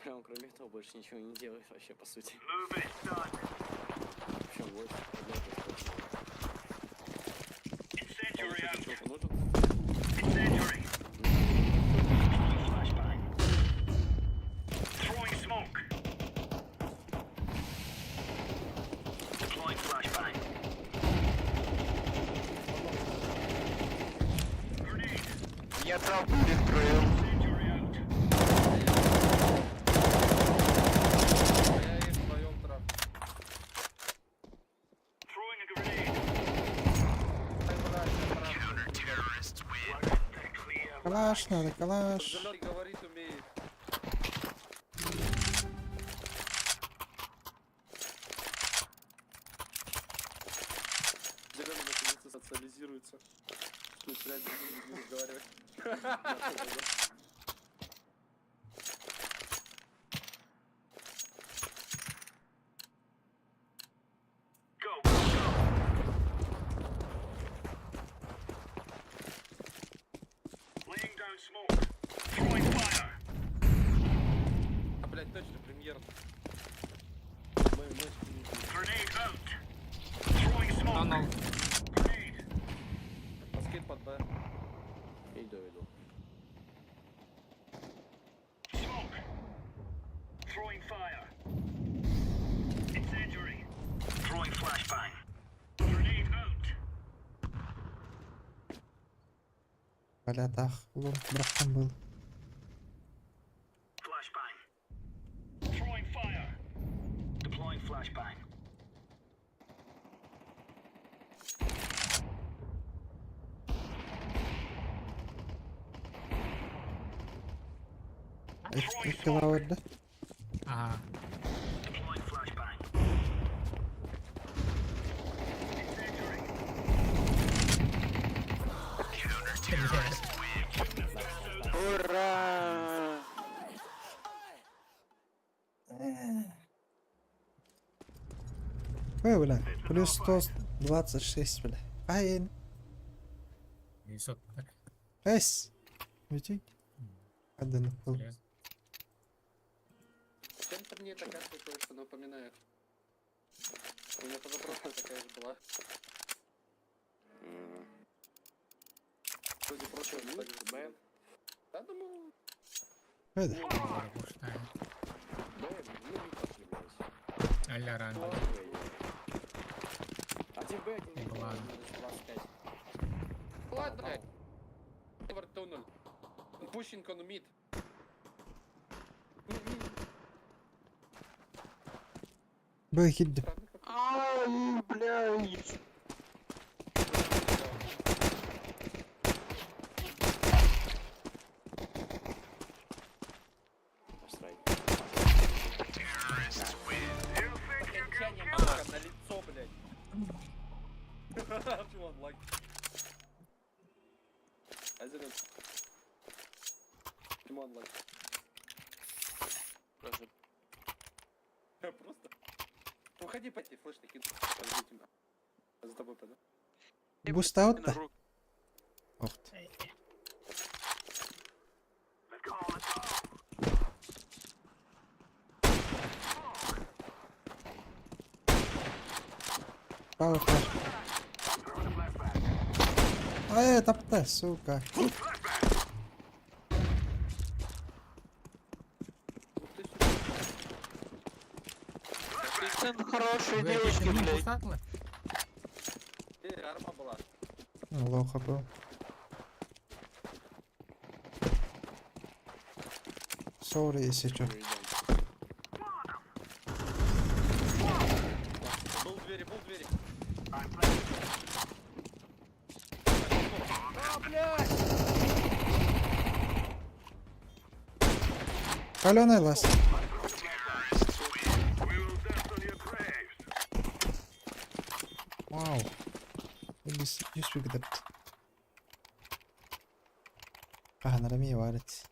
Прям кроме этого больше ничего не делает вообще по сути. Вообще больше. Что-то нужен? Я там перекрыл. Я и вдвоем трап. Калаш надо, калаш. Зеленый говорит, умеет. Зеленый наконец-то социализируется. Начинает с людьми разговаривать. Тонул. Москит под Б. Иду, иду. Smoke. Throwing fire. Incendiary. Throwing flashbang. Grenade out. Блядь, ах, лом братан был. Flashbang. Throwing fire. Deploying flashbang. İki daha vardı. Ага. Deploying flashbang. Incendiary. Ой, бля, плюс 126, бля. Айн. Висок. Эс. Видите? Один был. Чем-то мне такая кое-что напоминает. У меня позапрошлая такая же была. Вроде прошлое, кстати, Б. да, думаю, Hadi. Пуштаем. Б, ну не пошли, блядь. Аля ранга. Один Б, один Б, Ладно. 25. ладно, блядь. Over tunnel. Pushing on mid. Böyle gitti. Ай, блядь. Построй. Окончание мака на лицо, блядь. Everyone like. Hazırım. Everyone like. Просто. Уходи, пойти, флеш таки. Подожди тебя. За тобой пойду. Boost out da. Oh. Power flash. Ай, тапта, сука. Хорошие Ви якісь не пустатли? Арма была. Лоха был. Sorry, если чё. Был в двери, был в двери. Калёный лаз. Вау. Yüz bir gidip. Kahana rami varet.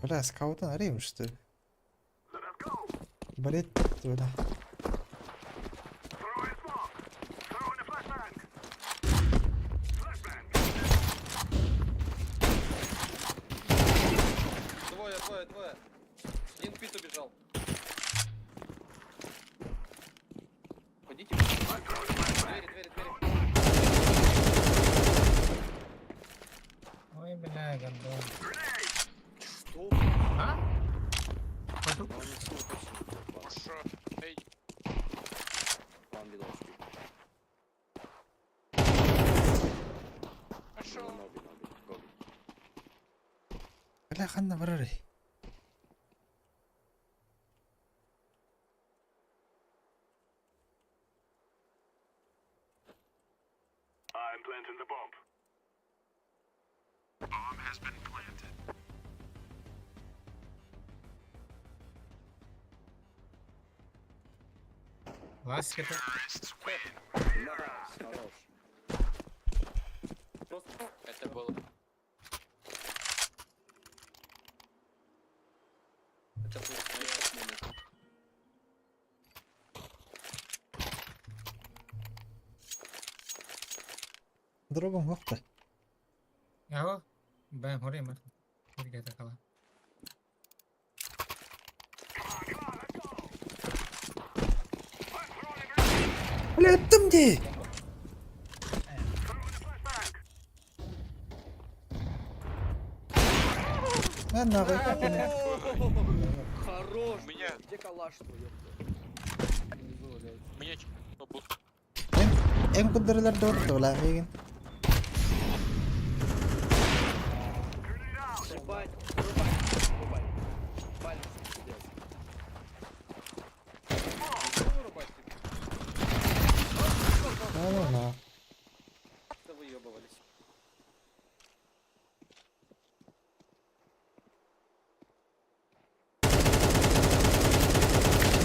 Бля, скаута арıyormuştu. Балет böyle. Двое. Один пит убежал. Ходите. Двери. Ой, бля, гандон. Что? А? Пойду. План видовский. Пошел. Гоби. Бля, ханна варарı. I'm planting the bomb. Bomb has been planted. Ласик это. Хорош. Просто Это было... это просто. Drop'um yok da. Аго, бэм, хорей мар. Бірге тақала. Бля, öttüm de. Ben ne yapayım? Хорош! Меня- Где калаш твой, ёпта? Внизу валяется. Меня был. En kudurlar doğru lan egin. Ебать, вырубай, вырубай. Палец пиздец. Вырубать. Ne lan? Да выебывались.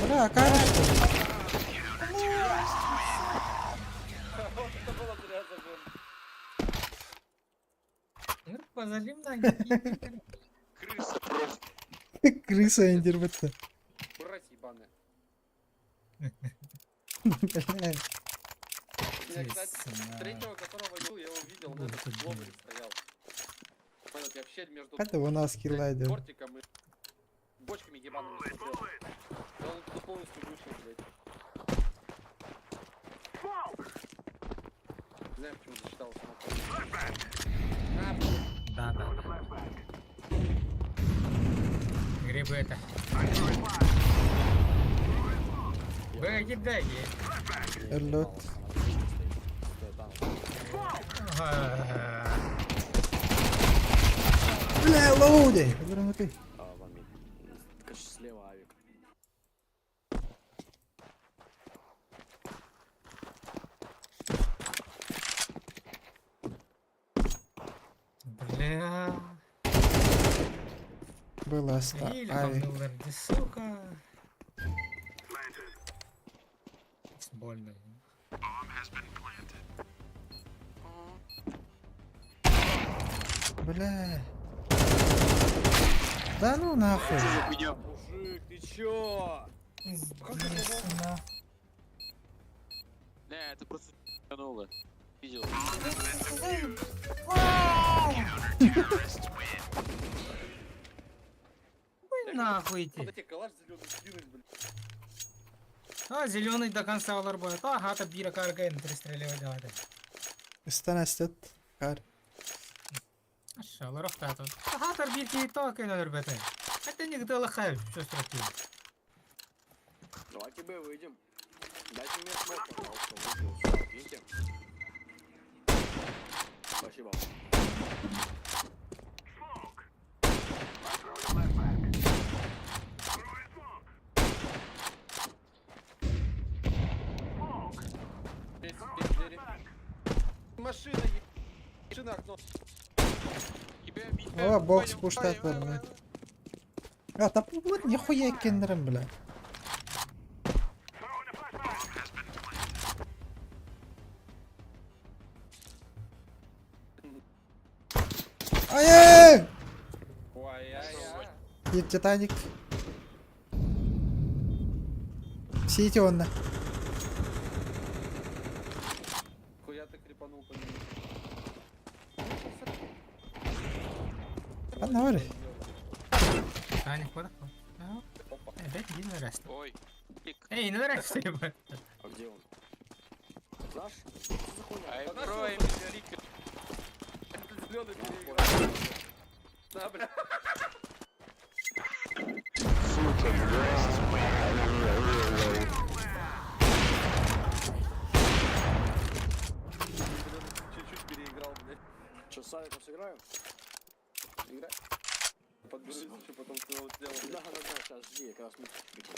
Bırak karıştı. Это было зря зажим. Позалим да. Крыса просто. Крыса индир bitti. Мразь ебаная. Bля. Я, кстати, третьего, которого я его видел, он этот в лобре стоял. Этот, я в щель между Hadi bu nasıl killaydı? бортиком и бочками ебаными смотрел. Да он тут полностью вышел, блядь. Не знаю, почему засчитал самого. Да, да, да. Грибы это. Бэги, даги. Öllüt. Bля, лоуди. Öldürün bakayım. Вон мид. Короче, слева авик. Бля. Было ста. Или Ай. да сука. Больно. Бля. Да ну нахуй. Мужик, ты чё? Не, это просто ***нуло. Видел? Нахуй Вот идти. эти калаш зеленый скинуть, блядь. А, зеленый до конца алар будет. А, хата бира каргайын перестреливать давайте. Üstten estet. Kar. Ашалар охтату. Хатар бир ки так ин өрбете. Это не гдала хайп, что страти. Давайте Б выйдем. Дайте мне смог, пожалуйста. Выйдем. Всё, видите? Спасибо. Без двери. Машина, машина, окно. Тебя О, бокс пуштат var bля. Ya da bu nihуя kendirim bля. Ай! Ой-ай-ай. Есть Титаник. Сидите он на. Хуя ты крепанул по нему. Lan ne var? Таня, куда? Опять не нараст. Ой. Пик. Эй, не нараст, ебать. А где он? Знаешь, что за хуйня? Ай, Да на бро, что ты, Рик? Это зеленый переиграл. Да, бля. Чуть-чуть переиграл, блядь. Что, с авиком сыграем? Играй. Подберусь еще потом своего дела. Да, сейчас жди, я как раз мультик прикрыл.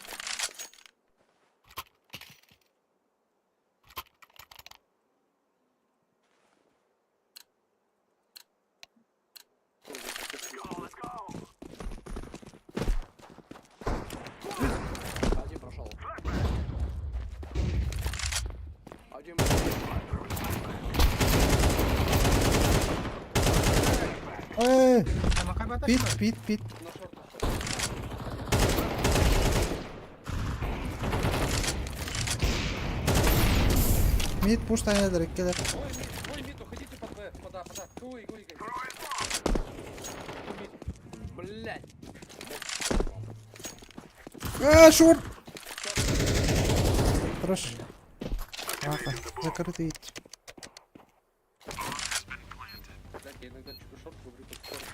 Один прошел. Один. Ey! Ama kaybata Bit bit bit. На шорт ушел. Mid pushtan ederek keler. Ой, мид, уходите под Б, под А, под Гуй, гуй, гуй. Блять. Шорт! Хорош. Ага, закрытый ведь. Так, я иногда шорт говорю, как шорт.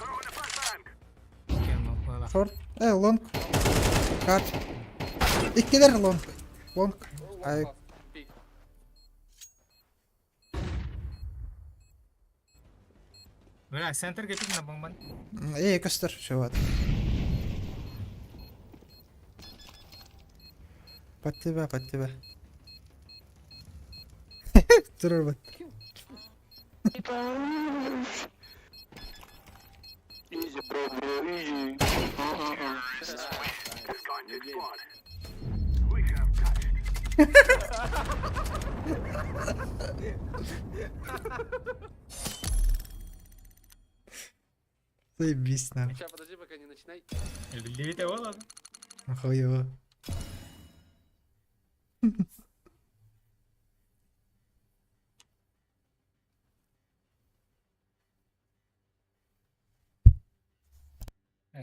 Шорт. Лонг. Кат. İkiler long. Long. Ay, Пей. Бля, центрге пик на бомбан. Көстер. Шо вот. Под тебя, под тебя. Тұрар бат. Заебись нам. Сейчас, подожди, пока не начинай. Билбите болады. Охуево.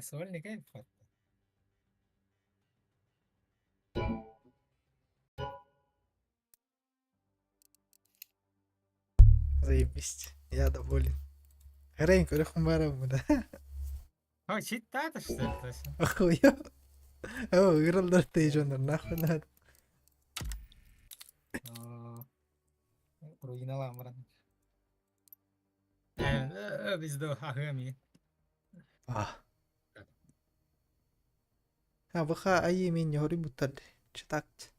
Сольник фат. Заебись. Я доволен. Гренько, рехумарам, да. О, читата что ли? Охуево. О, играл на стейджонер, нахуй надо. Руиналам, брат. Bizde ahami. Баха айи мен йори бутад. Читакт.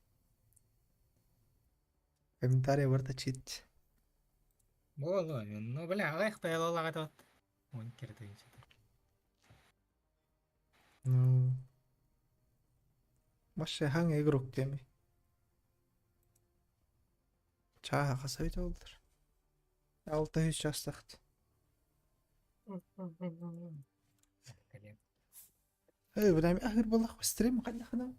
Комментарий варта чит. Боло, ну бля, эх, пелола тот. Он киртый. Ну. Маша ханг игрок теми. Чаха хасайт олдыр. 600 жастахт. بنعمل اخر والله ستريم خلينا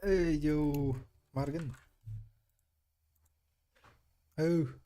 Ey yo. Margin. Oh.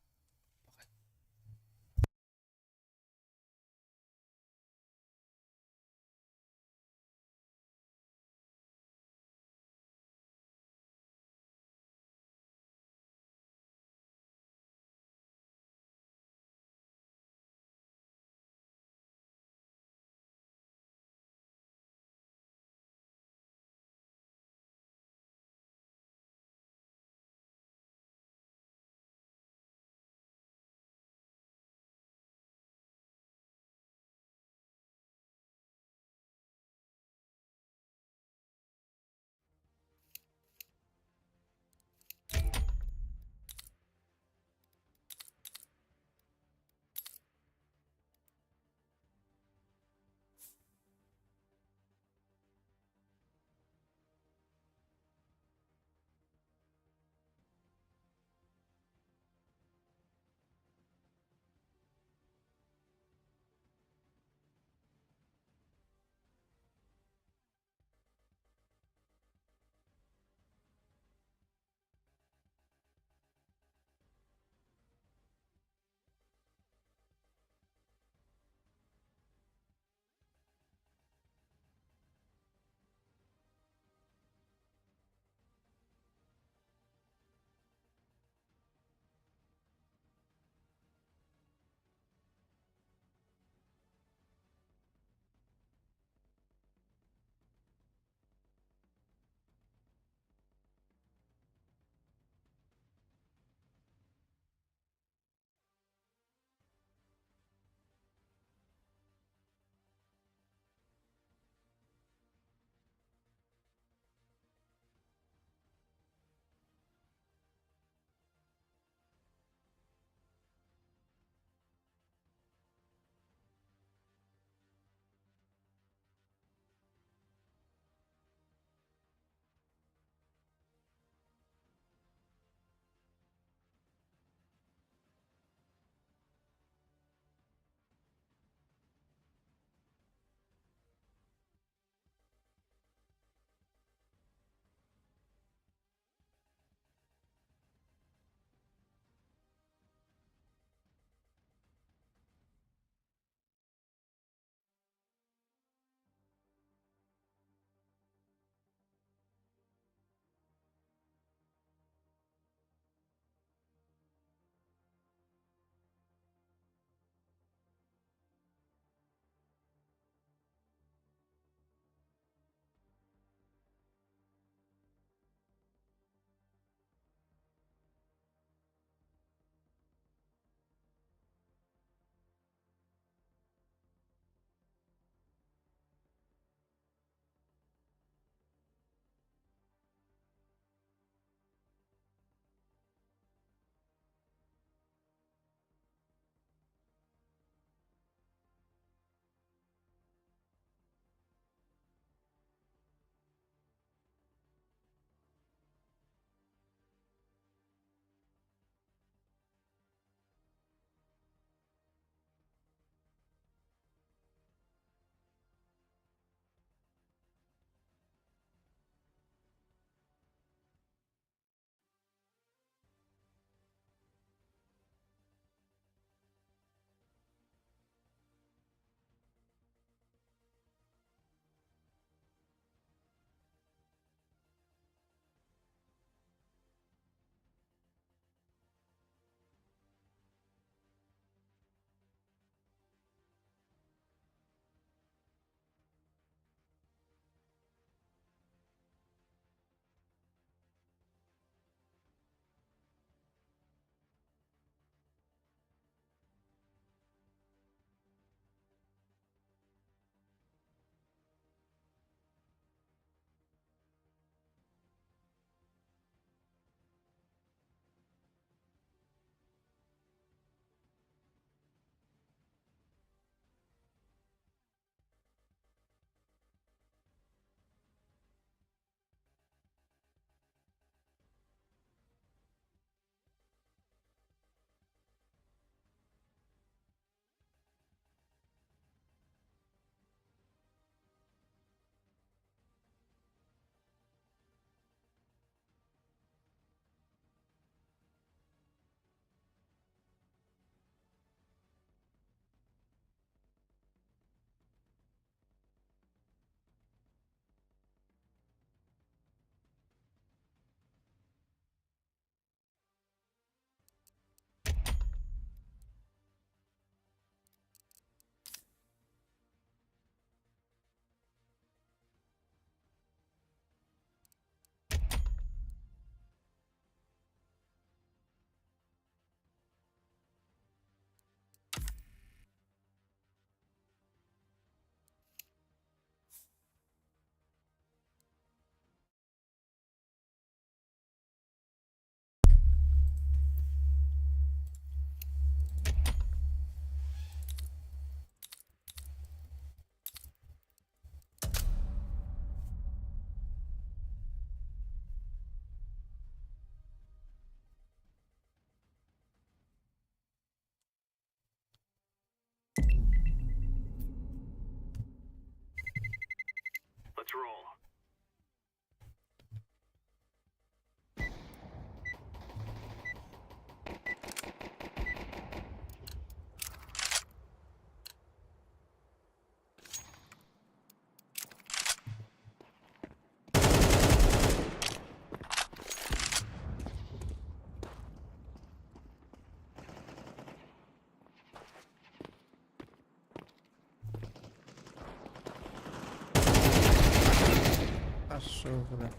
Шо, бля.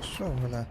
Шо, бля.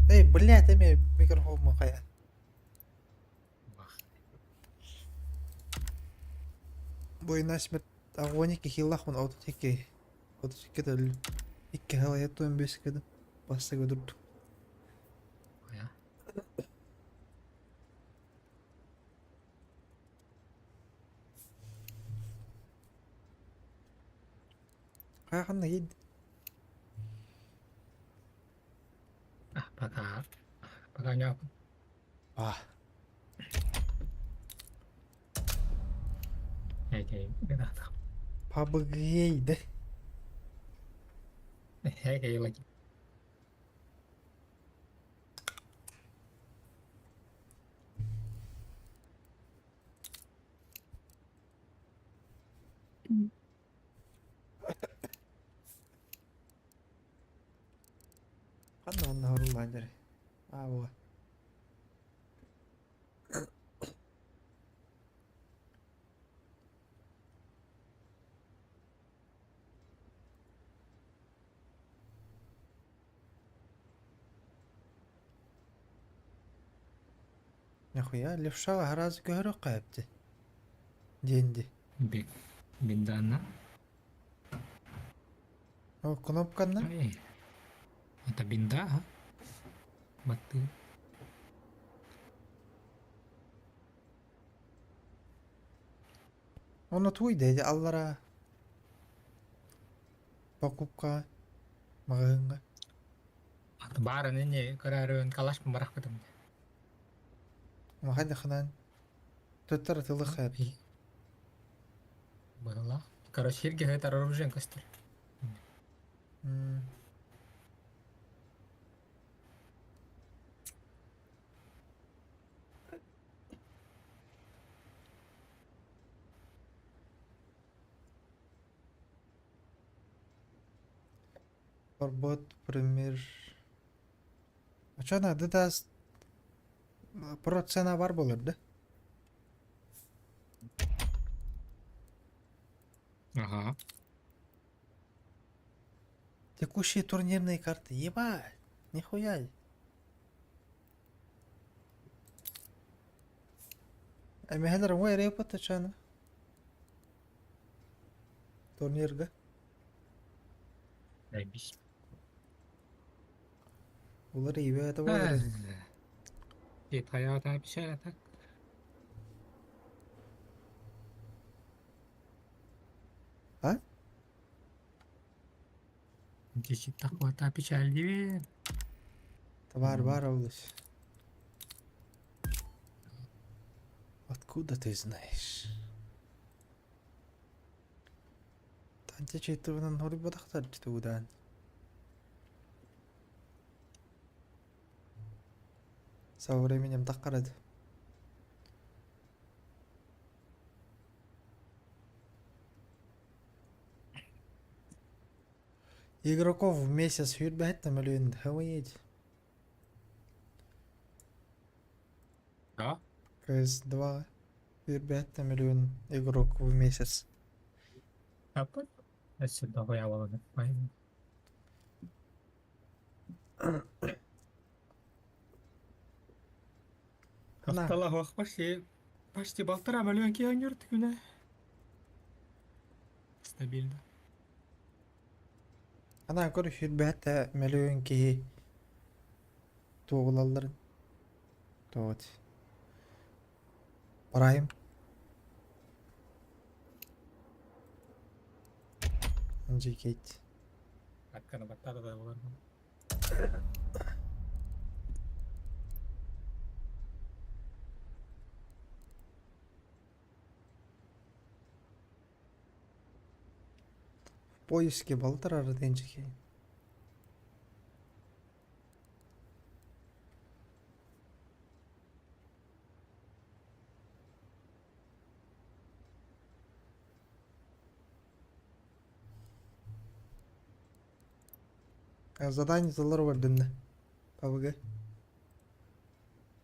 Эй, блядь, эми микрофон кая. Бойна смет агоник хилахман аутотеки. Аутотеки дал. Икки халаяту эмбес кеда. Басса гудурду. Ja. Хаханна гид. Пока не опыт. А, Окей, да. пабгейде. Окей, логи. Ханна анна хоруллаандаре. Аава. Нахуя левша гараз гөрө кайпты. Денди. Бинданна. О, кнопканна. Эй, это бинда, а? Баты. Оны туйды аллара. Покупка. Магазинга. Барын эне карарын калаш барах битем. Махада ханан. Төттөр тылы хайп. Была. Короче, Хирги это оружие костер. Порбот, пример. Ачана дедас процена бар болар да? Ага. Текущие турнирные карты. Ебать. Нихуя. Ами хелер вой репот ачана. Турнирга. Заебись. Улар ибе это болар. И твоя та печаль так. А? Десять такой та печаль тебе. Бар улыс. Откуда ты знаешь? Танте чейтувнан хори бодахтар чтуудан. Со временем таққарады. Игроков в месяц хюрбәт миллион хаваед. Да? PS2 хюрбәт миллион игрок в месяц. А вот. Я сюда воевал. Пойми. Ана. Ақталақ почти 1,5 миллион километр күні. Стабильно. Ана көр хюрбәт миллион ки тоғылаларын. Тоғыт. Прайм. Анжи кейт. Аққаны баттады да олар. В поиске балтыр арден жеке. Задание залар бар дінні. PUBG.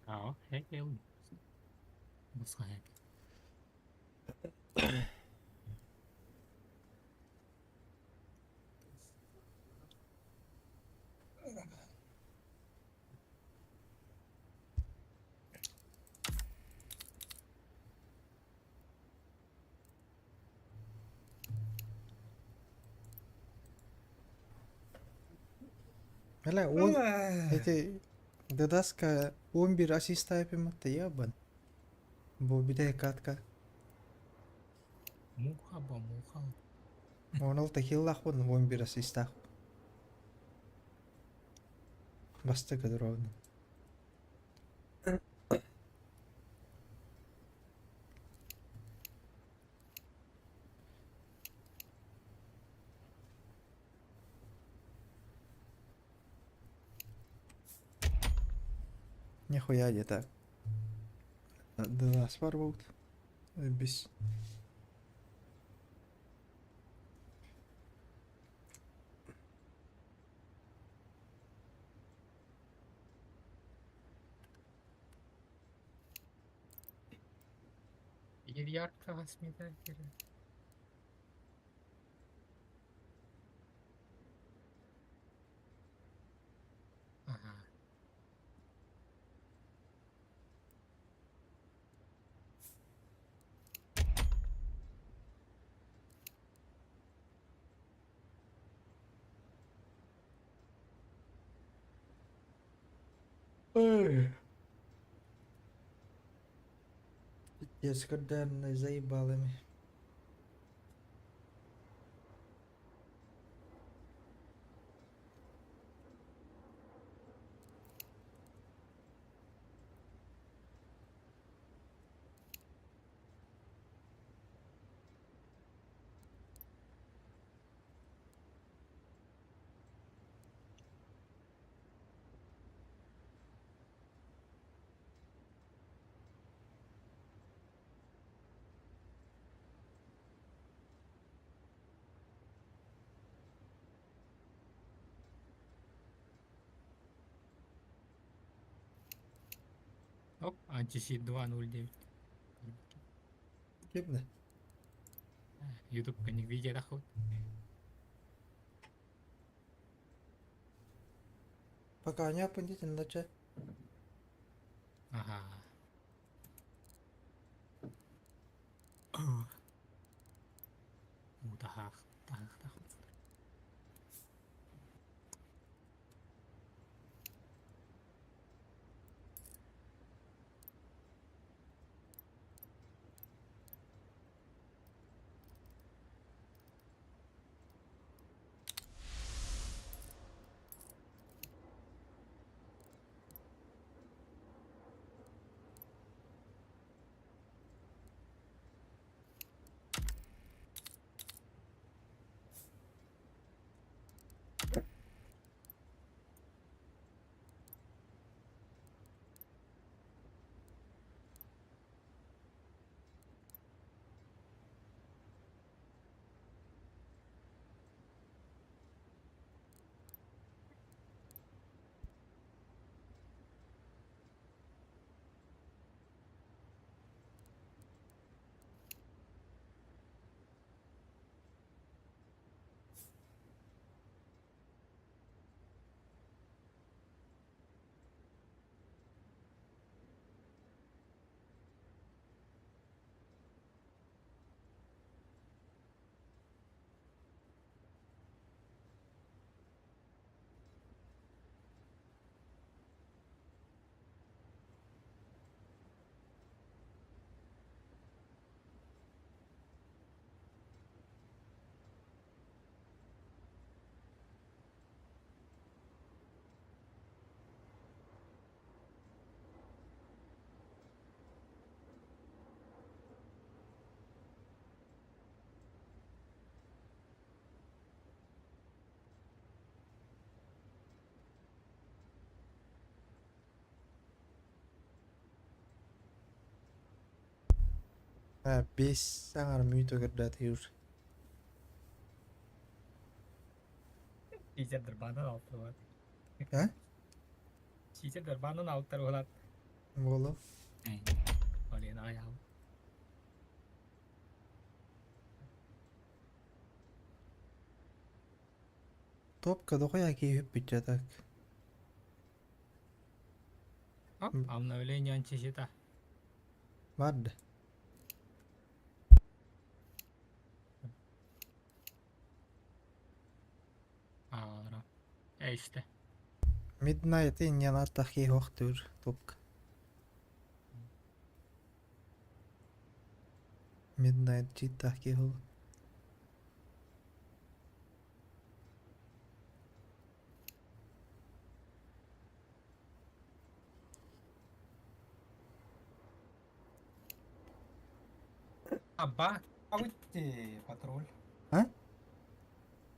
Ja, helt enig. Басқа хек. Hele эти Дадаска 11 ассиста yapamadı ya ben. Bu bir de katka. Муха ба муха. 16 хиллах бун 11 ассиста. Басты кадровны. Нихуя не так. Дадас бар болды. Без. Bir yarkı hasmida kere. Aha. Я sekedar заебал ими. Оп, антисид 209. Gibne. YouTube кенник видео дахут. Пока не опындите начать. Ага. Мутахах, тахах, тахах. Ha, 5 sangar muito gerdati yur. Teacher derbanan altar olat. Ha? Teacher derbanan altar olat. Bolu. Oleh na ayaw. Top kadoka ya ki hüp bitecek. Hop, amna öyle yan çeşita. Vardı. Ara. E işte. Midnight in yana attaki hoqtur topk. Midnight jittaki hol. Бак ауtti патруль. А?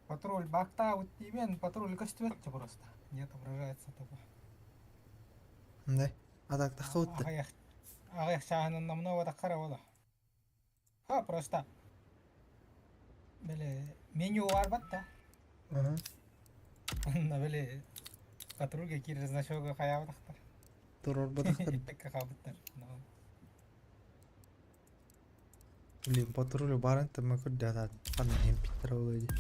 Патруль бакта ауtti мен патруль костюмете просто. Не отображается тупо. Ne? Atak taqquttu. Ағаяқ шағының намнова да қара ола. Ха, просто. Бәле, меню бар батта. Aha. Онна бәле, патрульге кирі значогы қая батақтар. Turur badaqtar. Пекка қабыттар. Bileyim patrolü barın mı kudda da kanın hem bitter olaydı.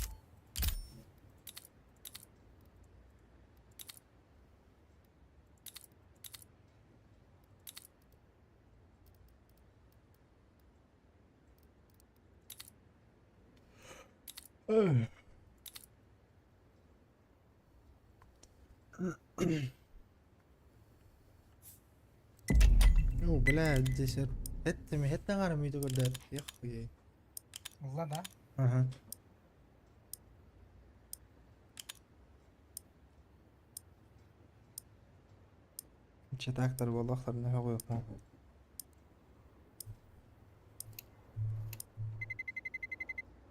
Yo بلا جسر حتى غير ميدو قدر يا اخوي. والله да. Aha. مش اكتر والله اكتر من هو يقوم.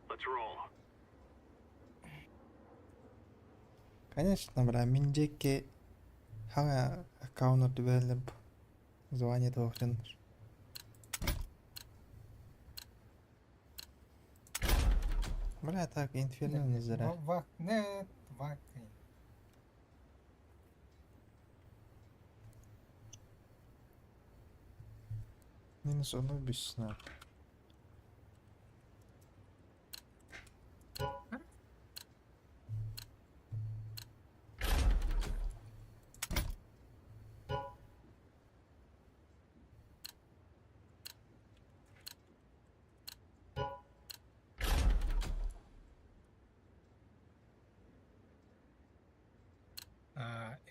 Let's roll. Конечно, бля, минджеке хага аккаунт develop звание должен. Бля, так инферно не зря. Вак, нет, вак. Минус одну бессна.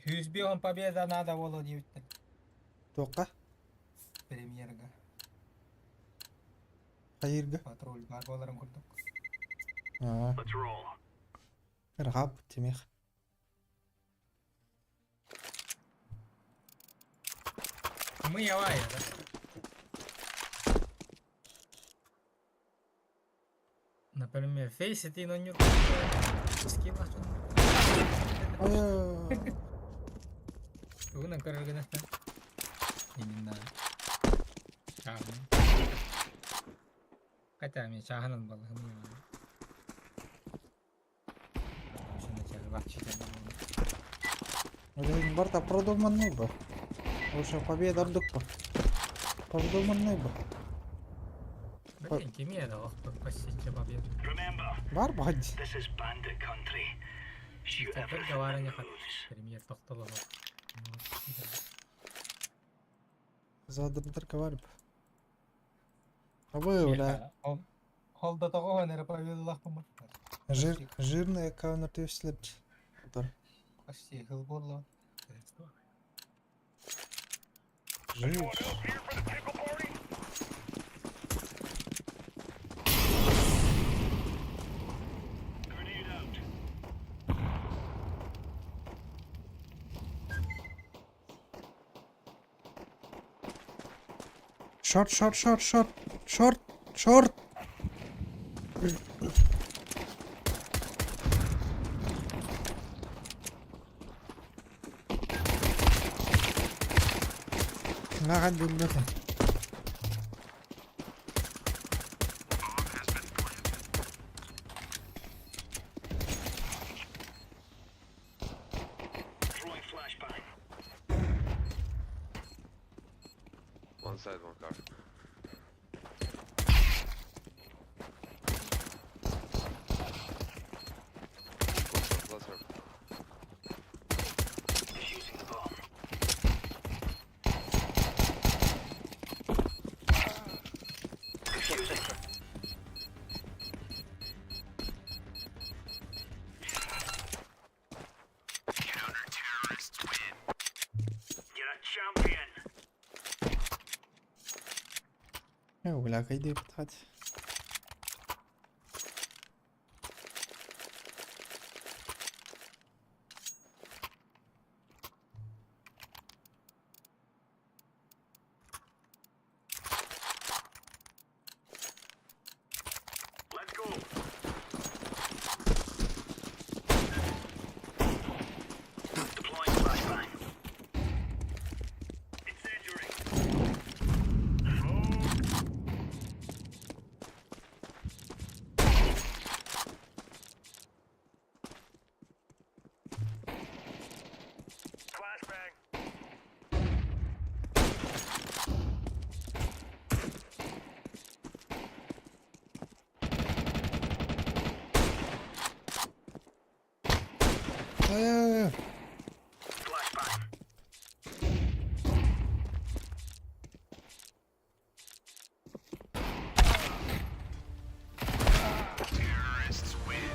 Хюзбион победа надо было не Тока? премьерга. Hayırga? Патруль бар боларын көрдік. Aa, Let's roll. irgab timih. Мы авария, да? Например, фейс и но не скилла. Aya. Una carga que no está. Именно. Шағын. Хотя мен шағынын балығын емін. Шында чәрі бақчыда Блин, Барта продуманный был. Уже победа ордук. Продуманный был. Блин, кемия да вақпы посетчі победу. Remember, Бар бади. this is bandit country. Shoot Бір everything гаварыне that қат. moves. Премьер тоқтылы бар. Задырдырка бар. Абы, бля. Холда тоғы өнері победа лақпы мұр. Жирный аккаунт өсіліп. Почти хыл болды. Жир. Grenade out. Short. لا عندي المثل. Throwing flashbang. One side, one car. Closer. Defusing the bomb. Defusing. Counter-terrorists win. ولا كيدي بتاعت Let's go. Deploying flashbang. Incendiary. Flashbang. Flashbang. Terrorists win.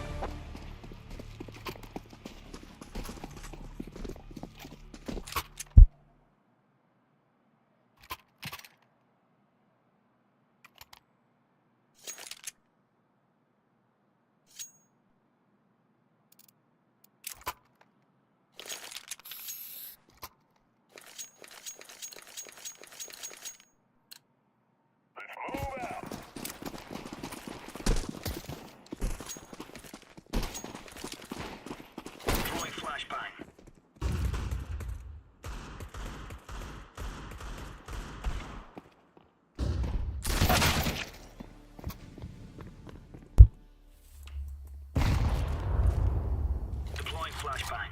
Let's move out. Deploying flashbang. Deploying flashbang.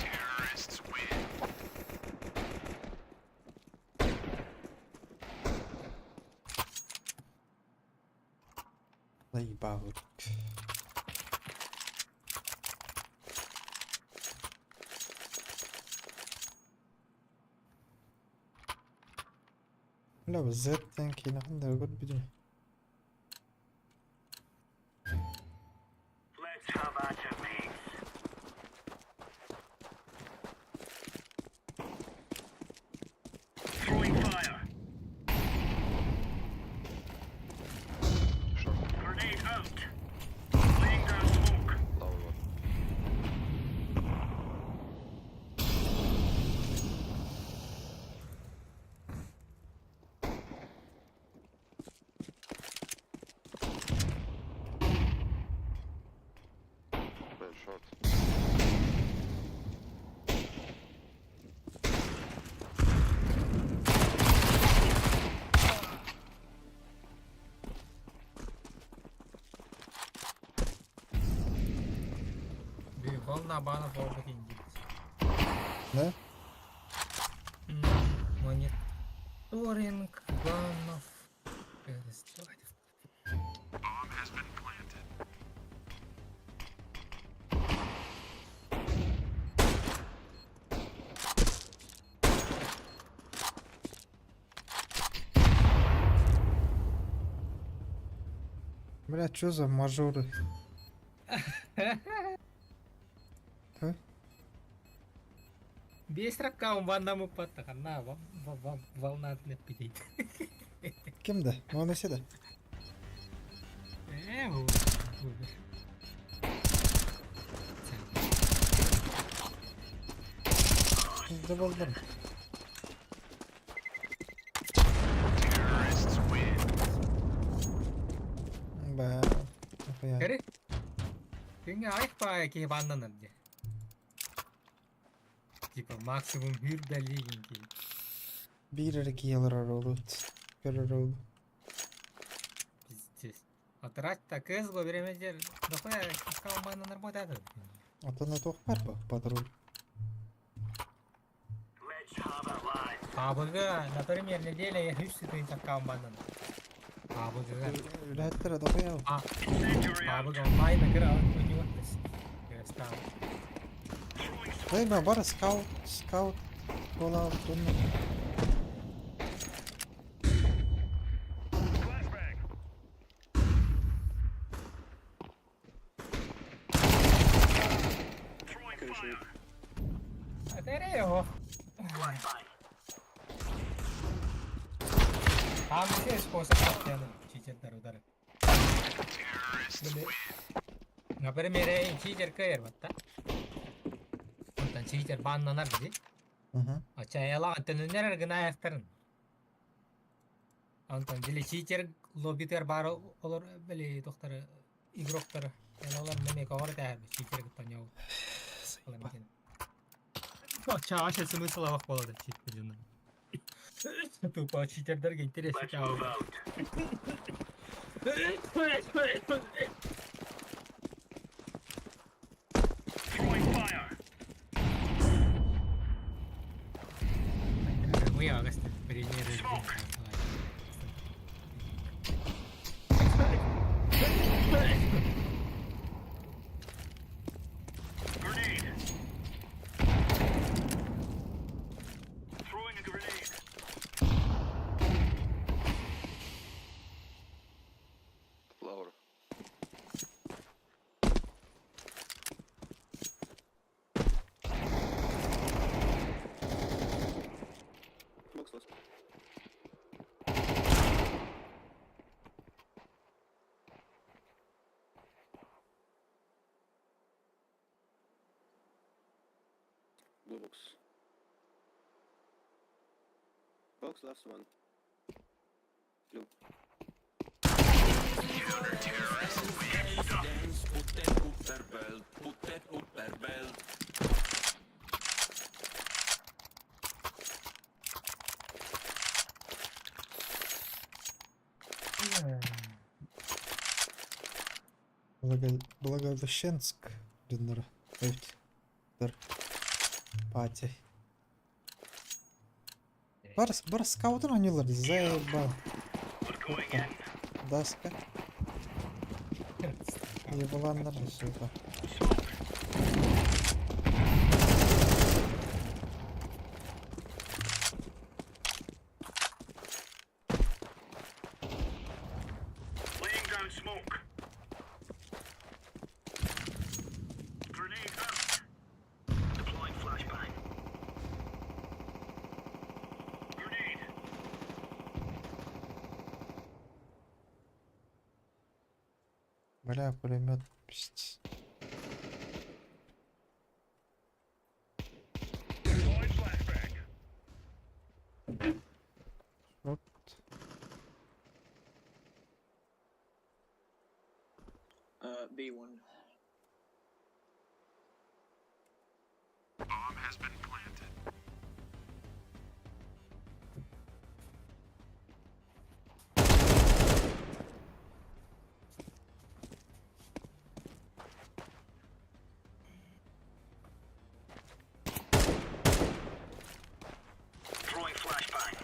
Terrorists win. الله يبارك. لا بالذات تانكي عندها قد بدون Let's have at it, mates. Throwing fire. Grenade out. Laying down smoke. Low one. Man short. Волна банов опыт индийцев. Да? Мониторинг банов. Перестать. Bomb has been planted. Блядь, что за мажоры? Бесь ракаум ваннаму патта карна волна атлет пидейт. Кем да? Ну он сюда. Заболдам. Terrorists win. Ба. Охуя. Кери? Кенге айх па ки ваннанар де. Типа максимум хюр далигин ки. Бирер киелер ролут. Перерол. Пиздец. Отрать-то кызго беремедер. Дохуя каскаум ваннанар бодады. А то на тох парпа патруль. Let's have a live. Кабылга, например, неделя я хюссы тыйн каскаум ваннанар. Кабылга. Ләттер дохуя. Incendiary out. Кабылга онлайн кыра ойнуаттас. Кырастам. Дай ба бар скаут. Кола тунна. Flashbang. хуй. Атере його. Там все способ тяну читер удар. Например, читер кайр батта. Онтан читер баннанар бизи. Ача яла антеннер гына ястырын. Онтан дили читер лоббитер бар олар били доктор игроктор. Ялалар неме кавар тәр читер гытаньяу. Ача аша смысла вак болады читер жана. Тупо читердерге интересно Let's move чабы. out. Throwing fire. Muy august. Примеры. Grenade. Throwing a grenade. Lower. Box lost. Blue box. Box last one. Blue. Благовещенск. Динер. Dur. Пати. Бар скаутын ойнайлар. Заебал. Даска. Ебаландар, сука. Laying down smoke. Grenade out. Deploying flashbang. Grenade. Бля, пулемет. Пиздец. Deploying flashbang. Вот. B1. Throwing flashbang.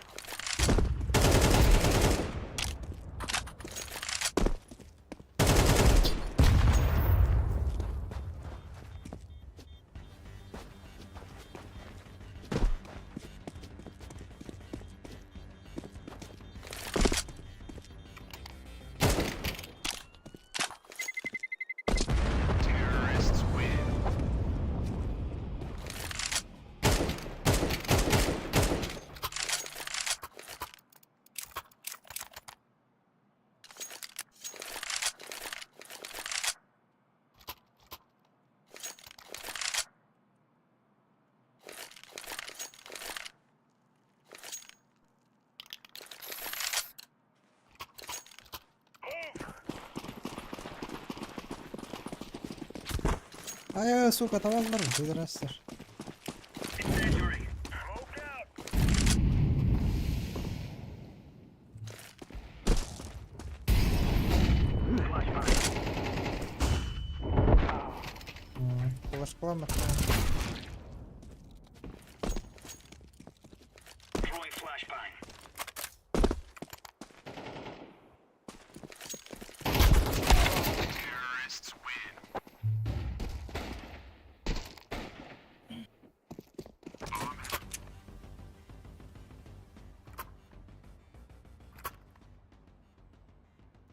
Ай, сука, tavallar mı? Pederastlar. Incendiary. Smoke out. Bulaşkılanmak. Throwing flashbang.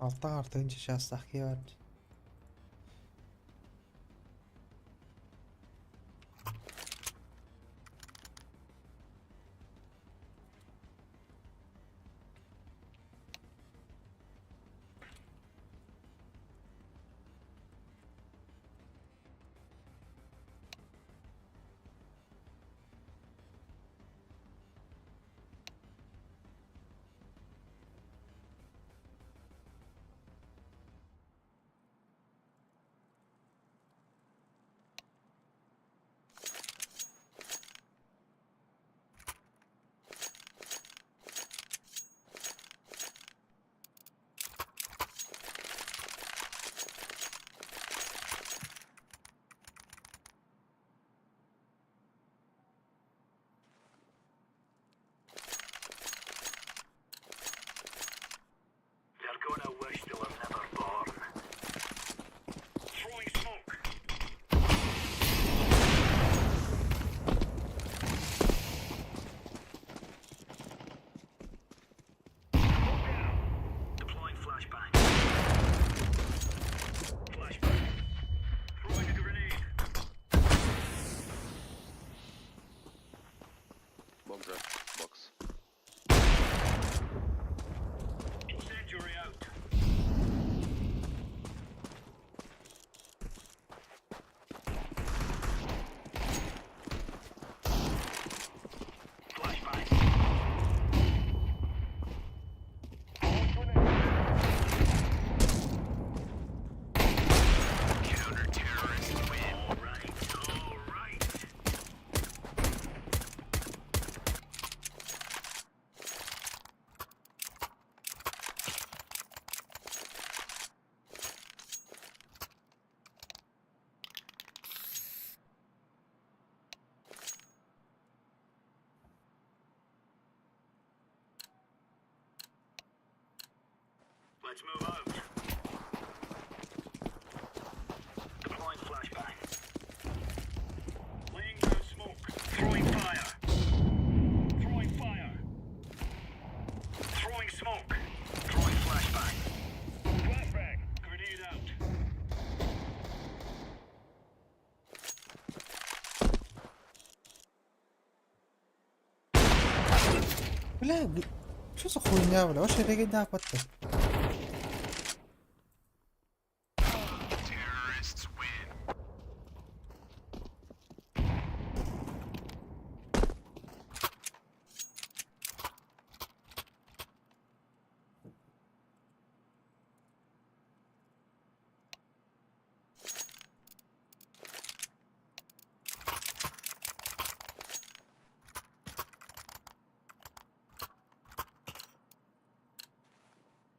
Alttan artınca şahsaki var. Let's move out. Deploying flashbang. Laying down smoke. Throwing fire. Throwing fire. Throwing smoke. Throwing flashbang. Flashbang. Grenade out. لا شو за хуйня, бля? Вообще регида потом.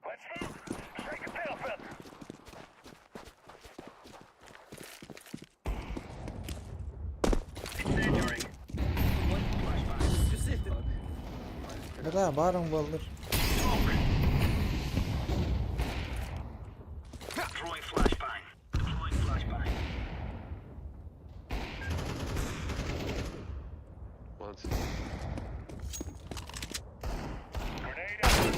Let's move. Strike a tail feather. Incendiary. بلا بارم بالdır. Throwing flashbang. Deploying flashbang. Once. Grenade out.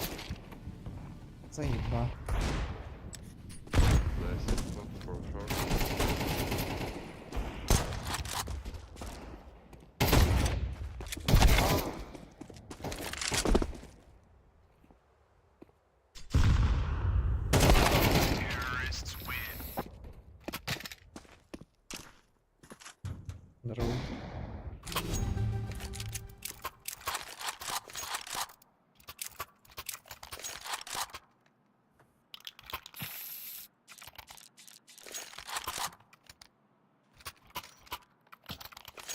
Заебал. Nice. Look for short. Здорово.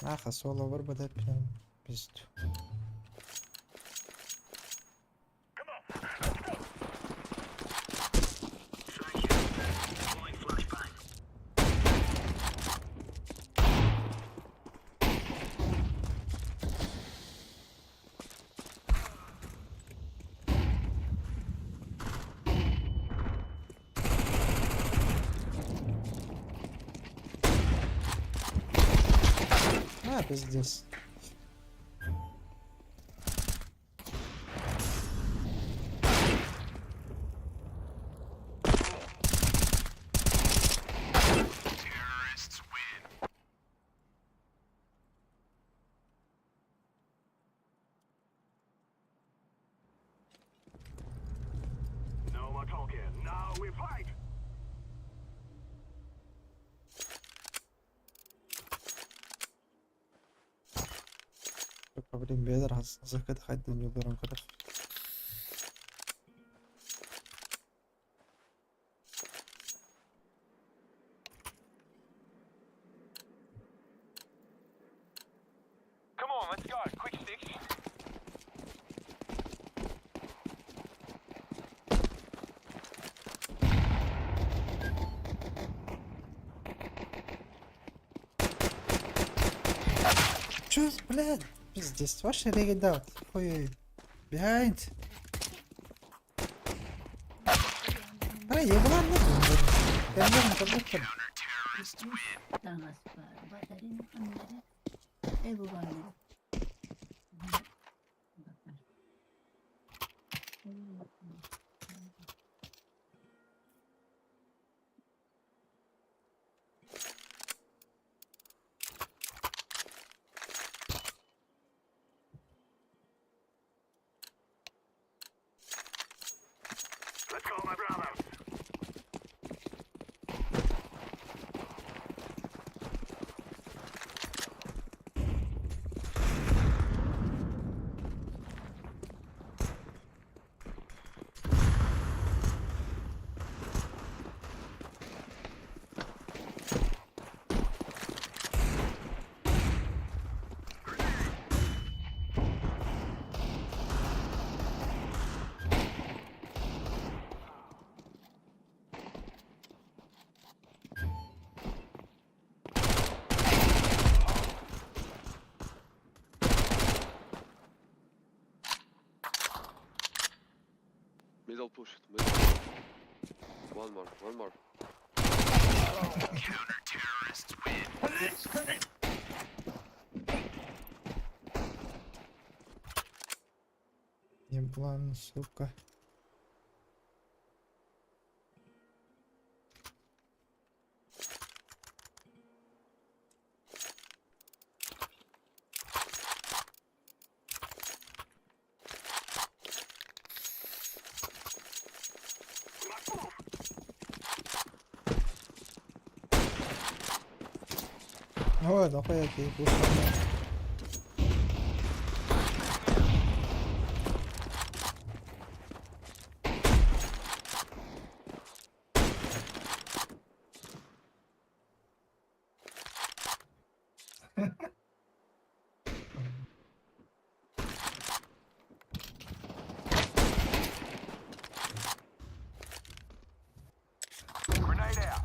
Аха, соло вырбадать прям пизду. Thank you. Deploying flashbang. А, пиздец. No more talking. Now we fight. Только, блин, бедер, закат ходил, не берем кровь. Come on, let's go. Quick sticks. Чё, блядь? Пиздец, вообще регида. Ой, behind. А, я была нахуй. Я не как будто. Let's go, my brother. push it. Mid. One more. Еблан, сука. Ой, да хуя ты пушка. Grenade out.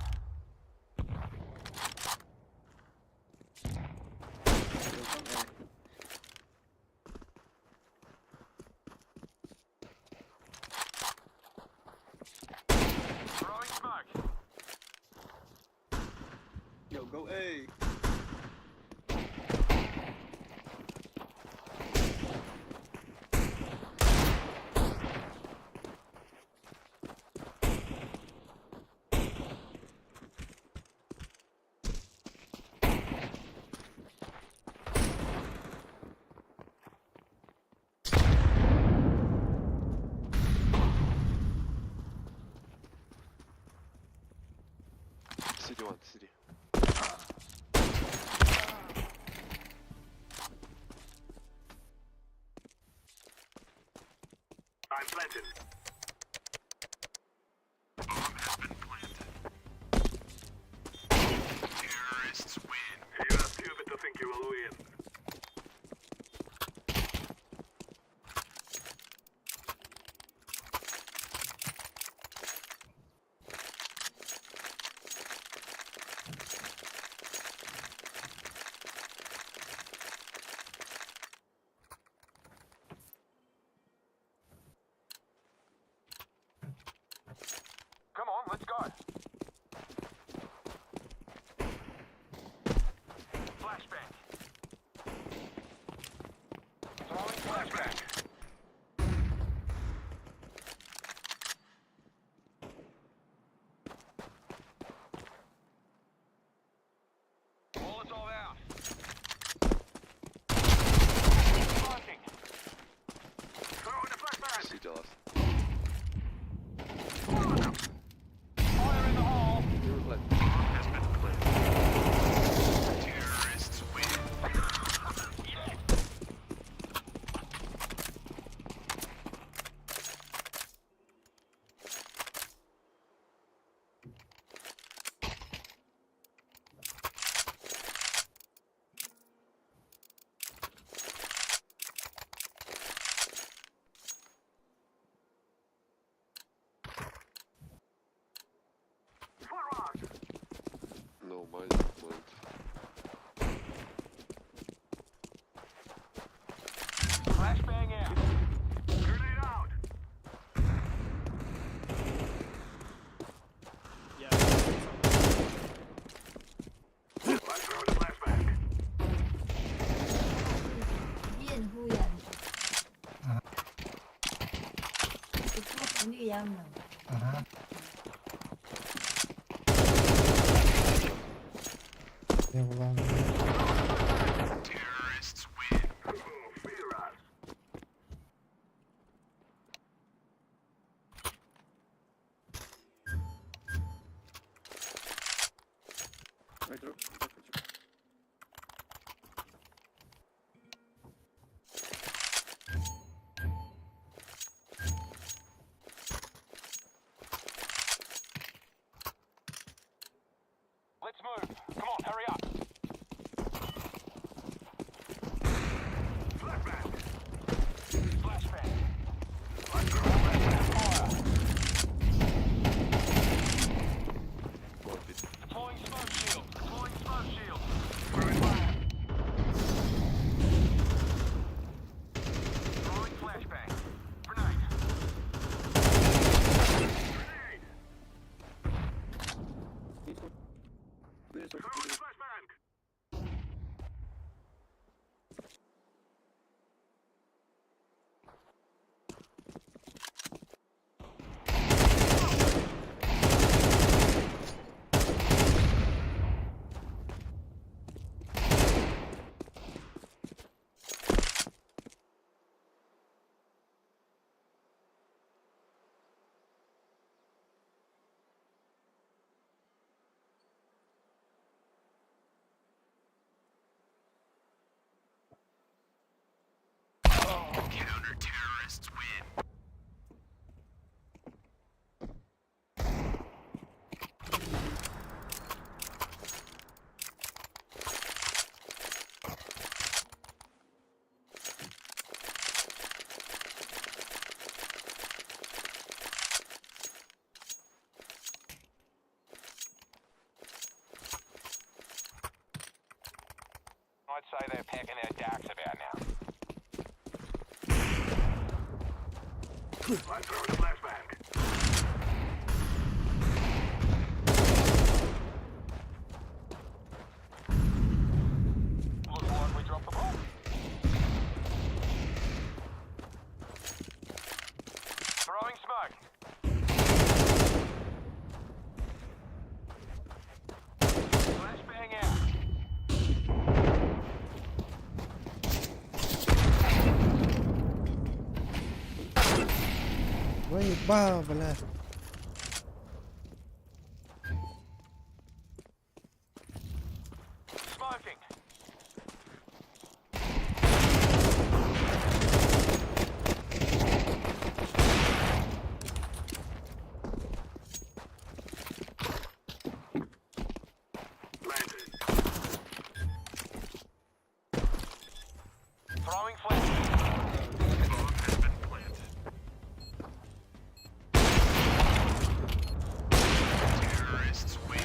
Throwing smoke. Yo, go A. City 1, city. I'm planted. Terrorists win. You are stupid to think you will win. Come on, let's go. Flashbang. Throwing flashbang. Molotov out. Launching. Throwing the flashbang. City left. Fire in the hole. You're left. Terrorists win. No, mine went. Flashbang out. Grenade out. Let's throw the flashbang. Viên Huyền. Cái thuốc như em nào. Aha. Еблан. Terrorists win. Fear us. Let's move. Come on, hurry up. Flashbang. Flashbang. Let's go. Fire. One pit. Deploying smoke shield. Deploying smoke shield. Throwing fire. Throwing flashbang. Grenade. I'd say they're packing their dacks about now. I'm throwing a flashbang. Looks like we dropped the ball. Throwing smoke. Flashbang out. وای بابله Smoking. Throwing flash. Terrorists win.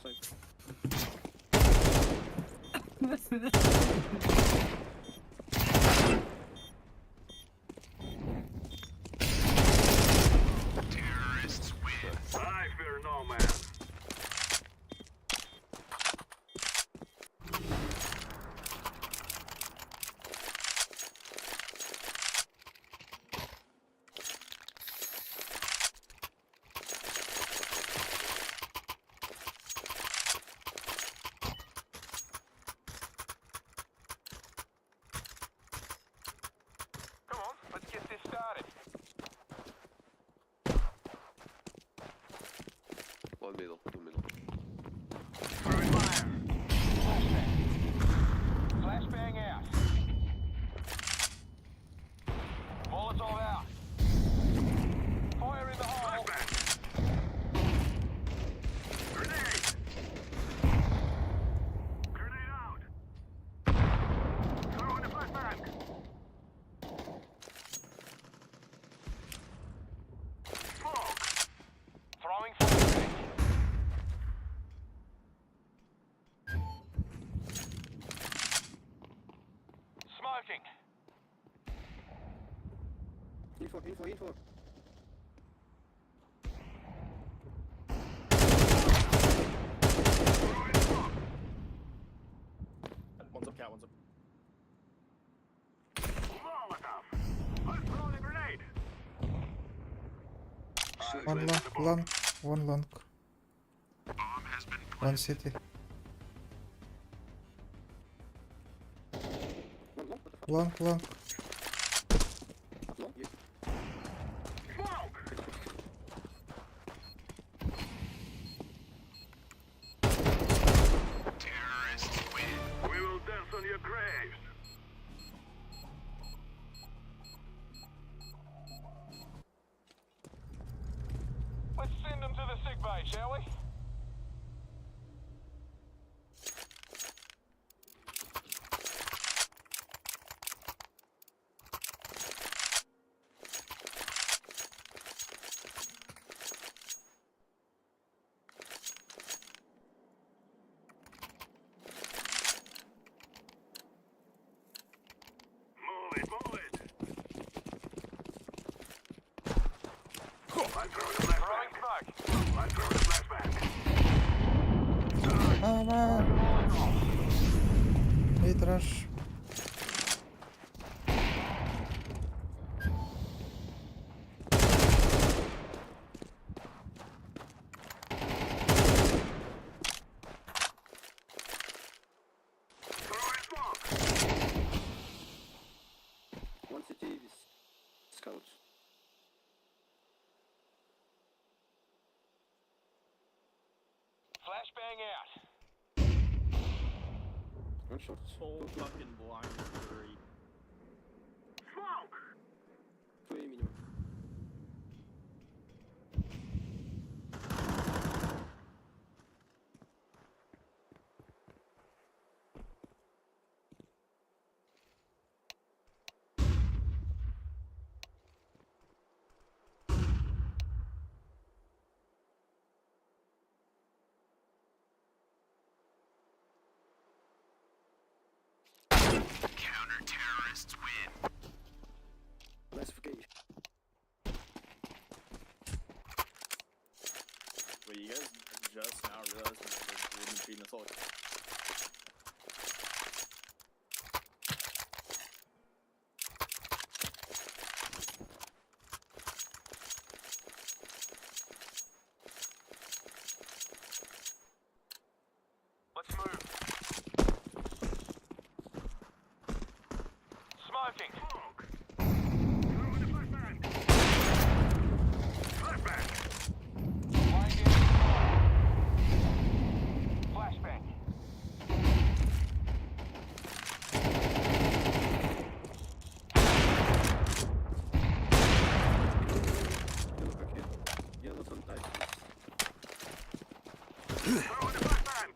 One side. I fear no man. Come on, let's get this started. One middle, two middle. Throwing fire. Flashbang out. Molotov out. Fire in the hole. Grenade. Grenade out. Throwing a flashbang. Smoke. Throwing flashbang. Smoking. Info. One's up, cat, one's up. Molotov. I'm throwing a grenade. One long. One city. Long. Smoke. Terrorists win. We will dance on your graves. Let's send them to the sick bay, shall we? Move it. I'm throwing a flashbang. I'm throwing a flashbang. Aman. Mid rush. Throwing smoke. One city is scouts. Flashbang out. One shot. So fucking blind, Fury. Smoke. 2 minimum. Counter-terrorists win. Classification. Wait, you guys just now realized that there wouldn't be an assault? Let's move. Smoking. Smoke. Throwing a flashbang. Flashbang. Lying in flashbang. Yellow sometimes. Throwing a flashbang.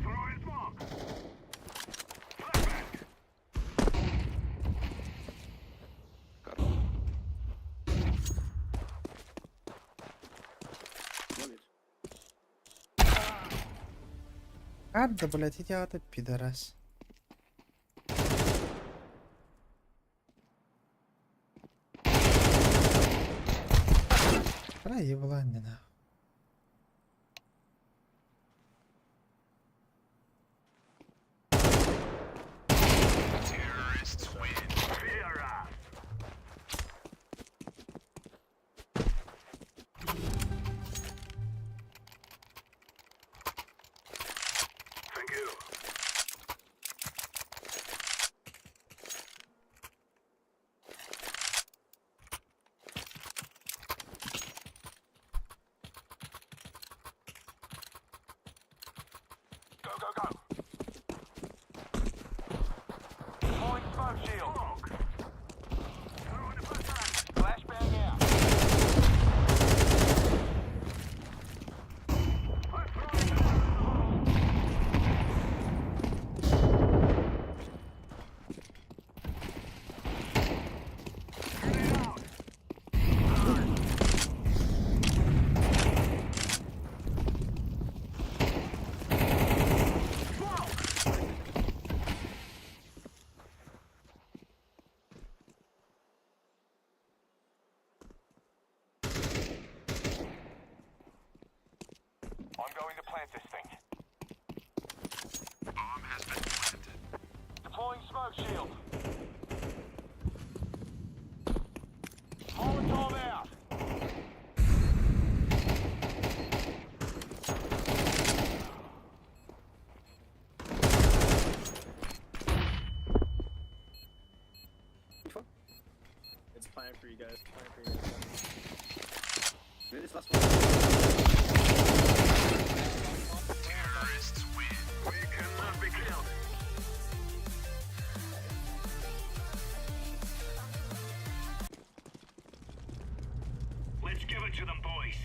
Throwing smoke. Карда, блядь, идиоты, пидорас. Проебла мне нахуй. Thank you. Go, go, go. Deploying smoke shield. Throwing the flashbang. Flashbang out. I'm throwing it. Grenade out. I'm going to plant this thing. Bomb has been planted. Deploying smoke shield. Molotov out. It's fine for you guys. Fine for you guys. Maybe this last one. Terrorists win. We cannot be killed. Let's give it to them, boys.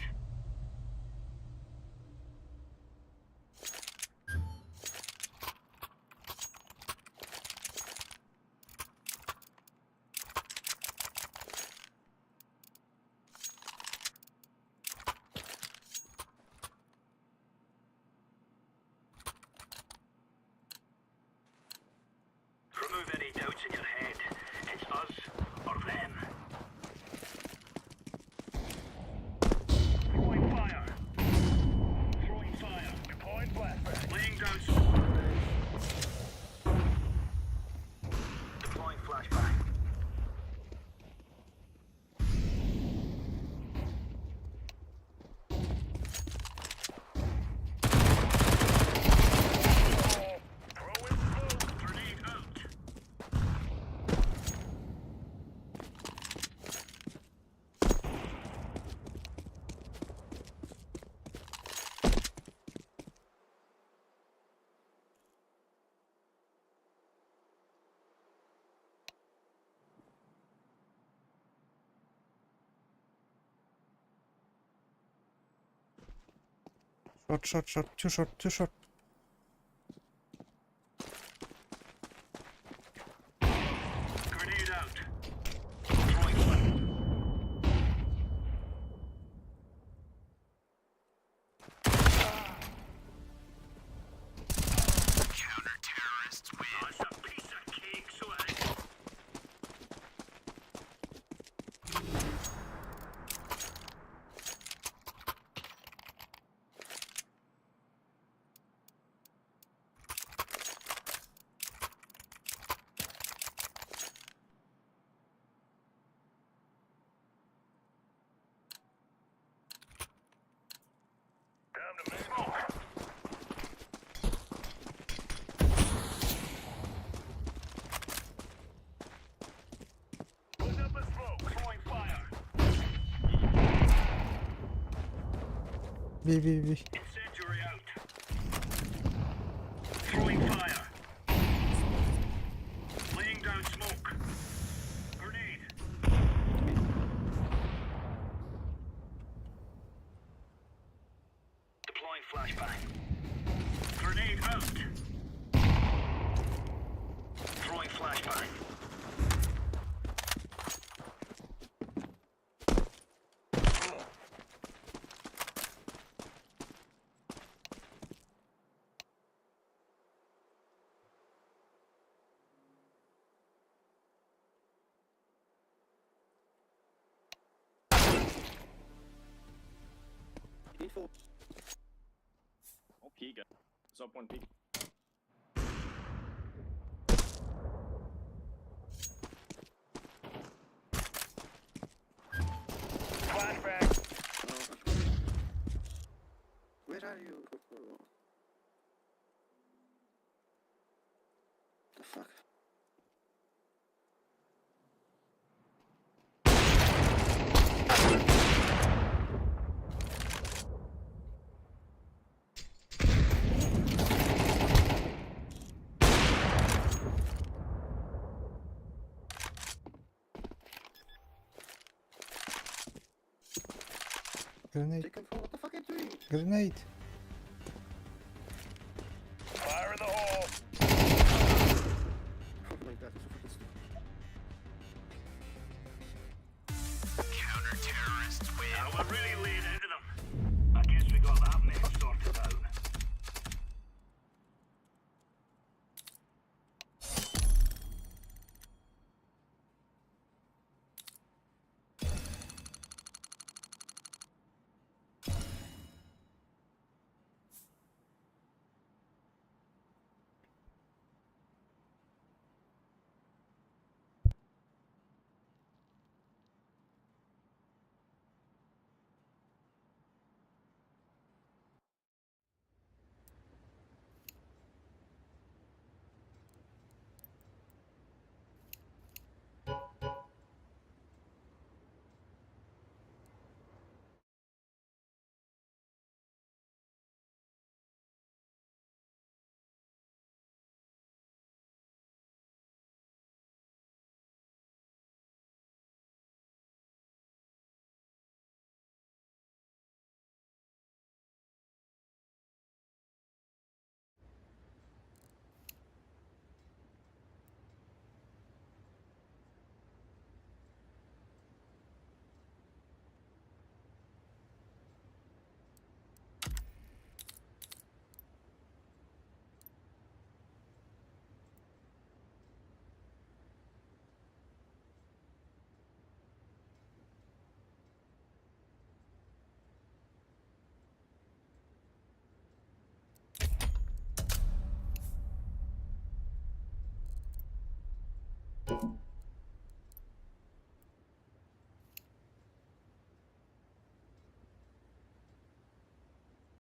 Remove any doubts in your head. It's us or them. Throwing fire. Throwing fire. Deploying flashbang. Laying down smoke. Deploying flashbang. Throwing smoke. Grenade out. Short, too short. Grenade out. Throwing fire. Counter-terrorists win. That's a piece of cake, swag. Time to move. Smoke. Putting up a smoke. Throwing fire. B. Incendiary out. Throwing fire. Laying down smoke. Grenade. Deploying flashbang. Grenade out. Throwing flashbang. Giga. It's up one peak. Where are you? The fuck? Grenade. Taken for what the fuck are you doing? Grenade.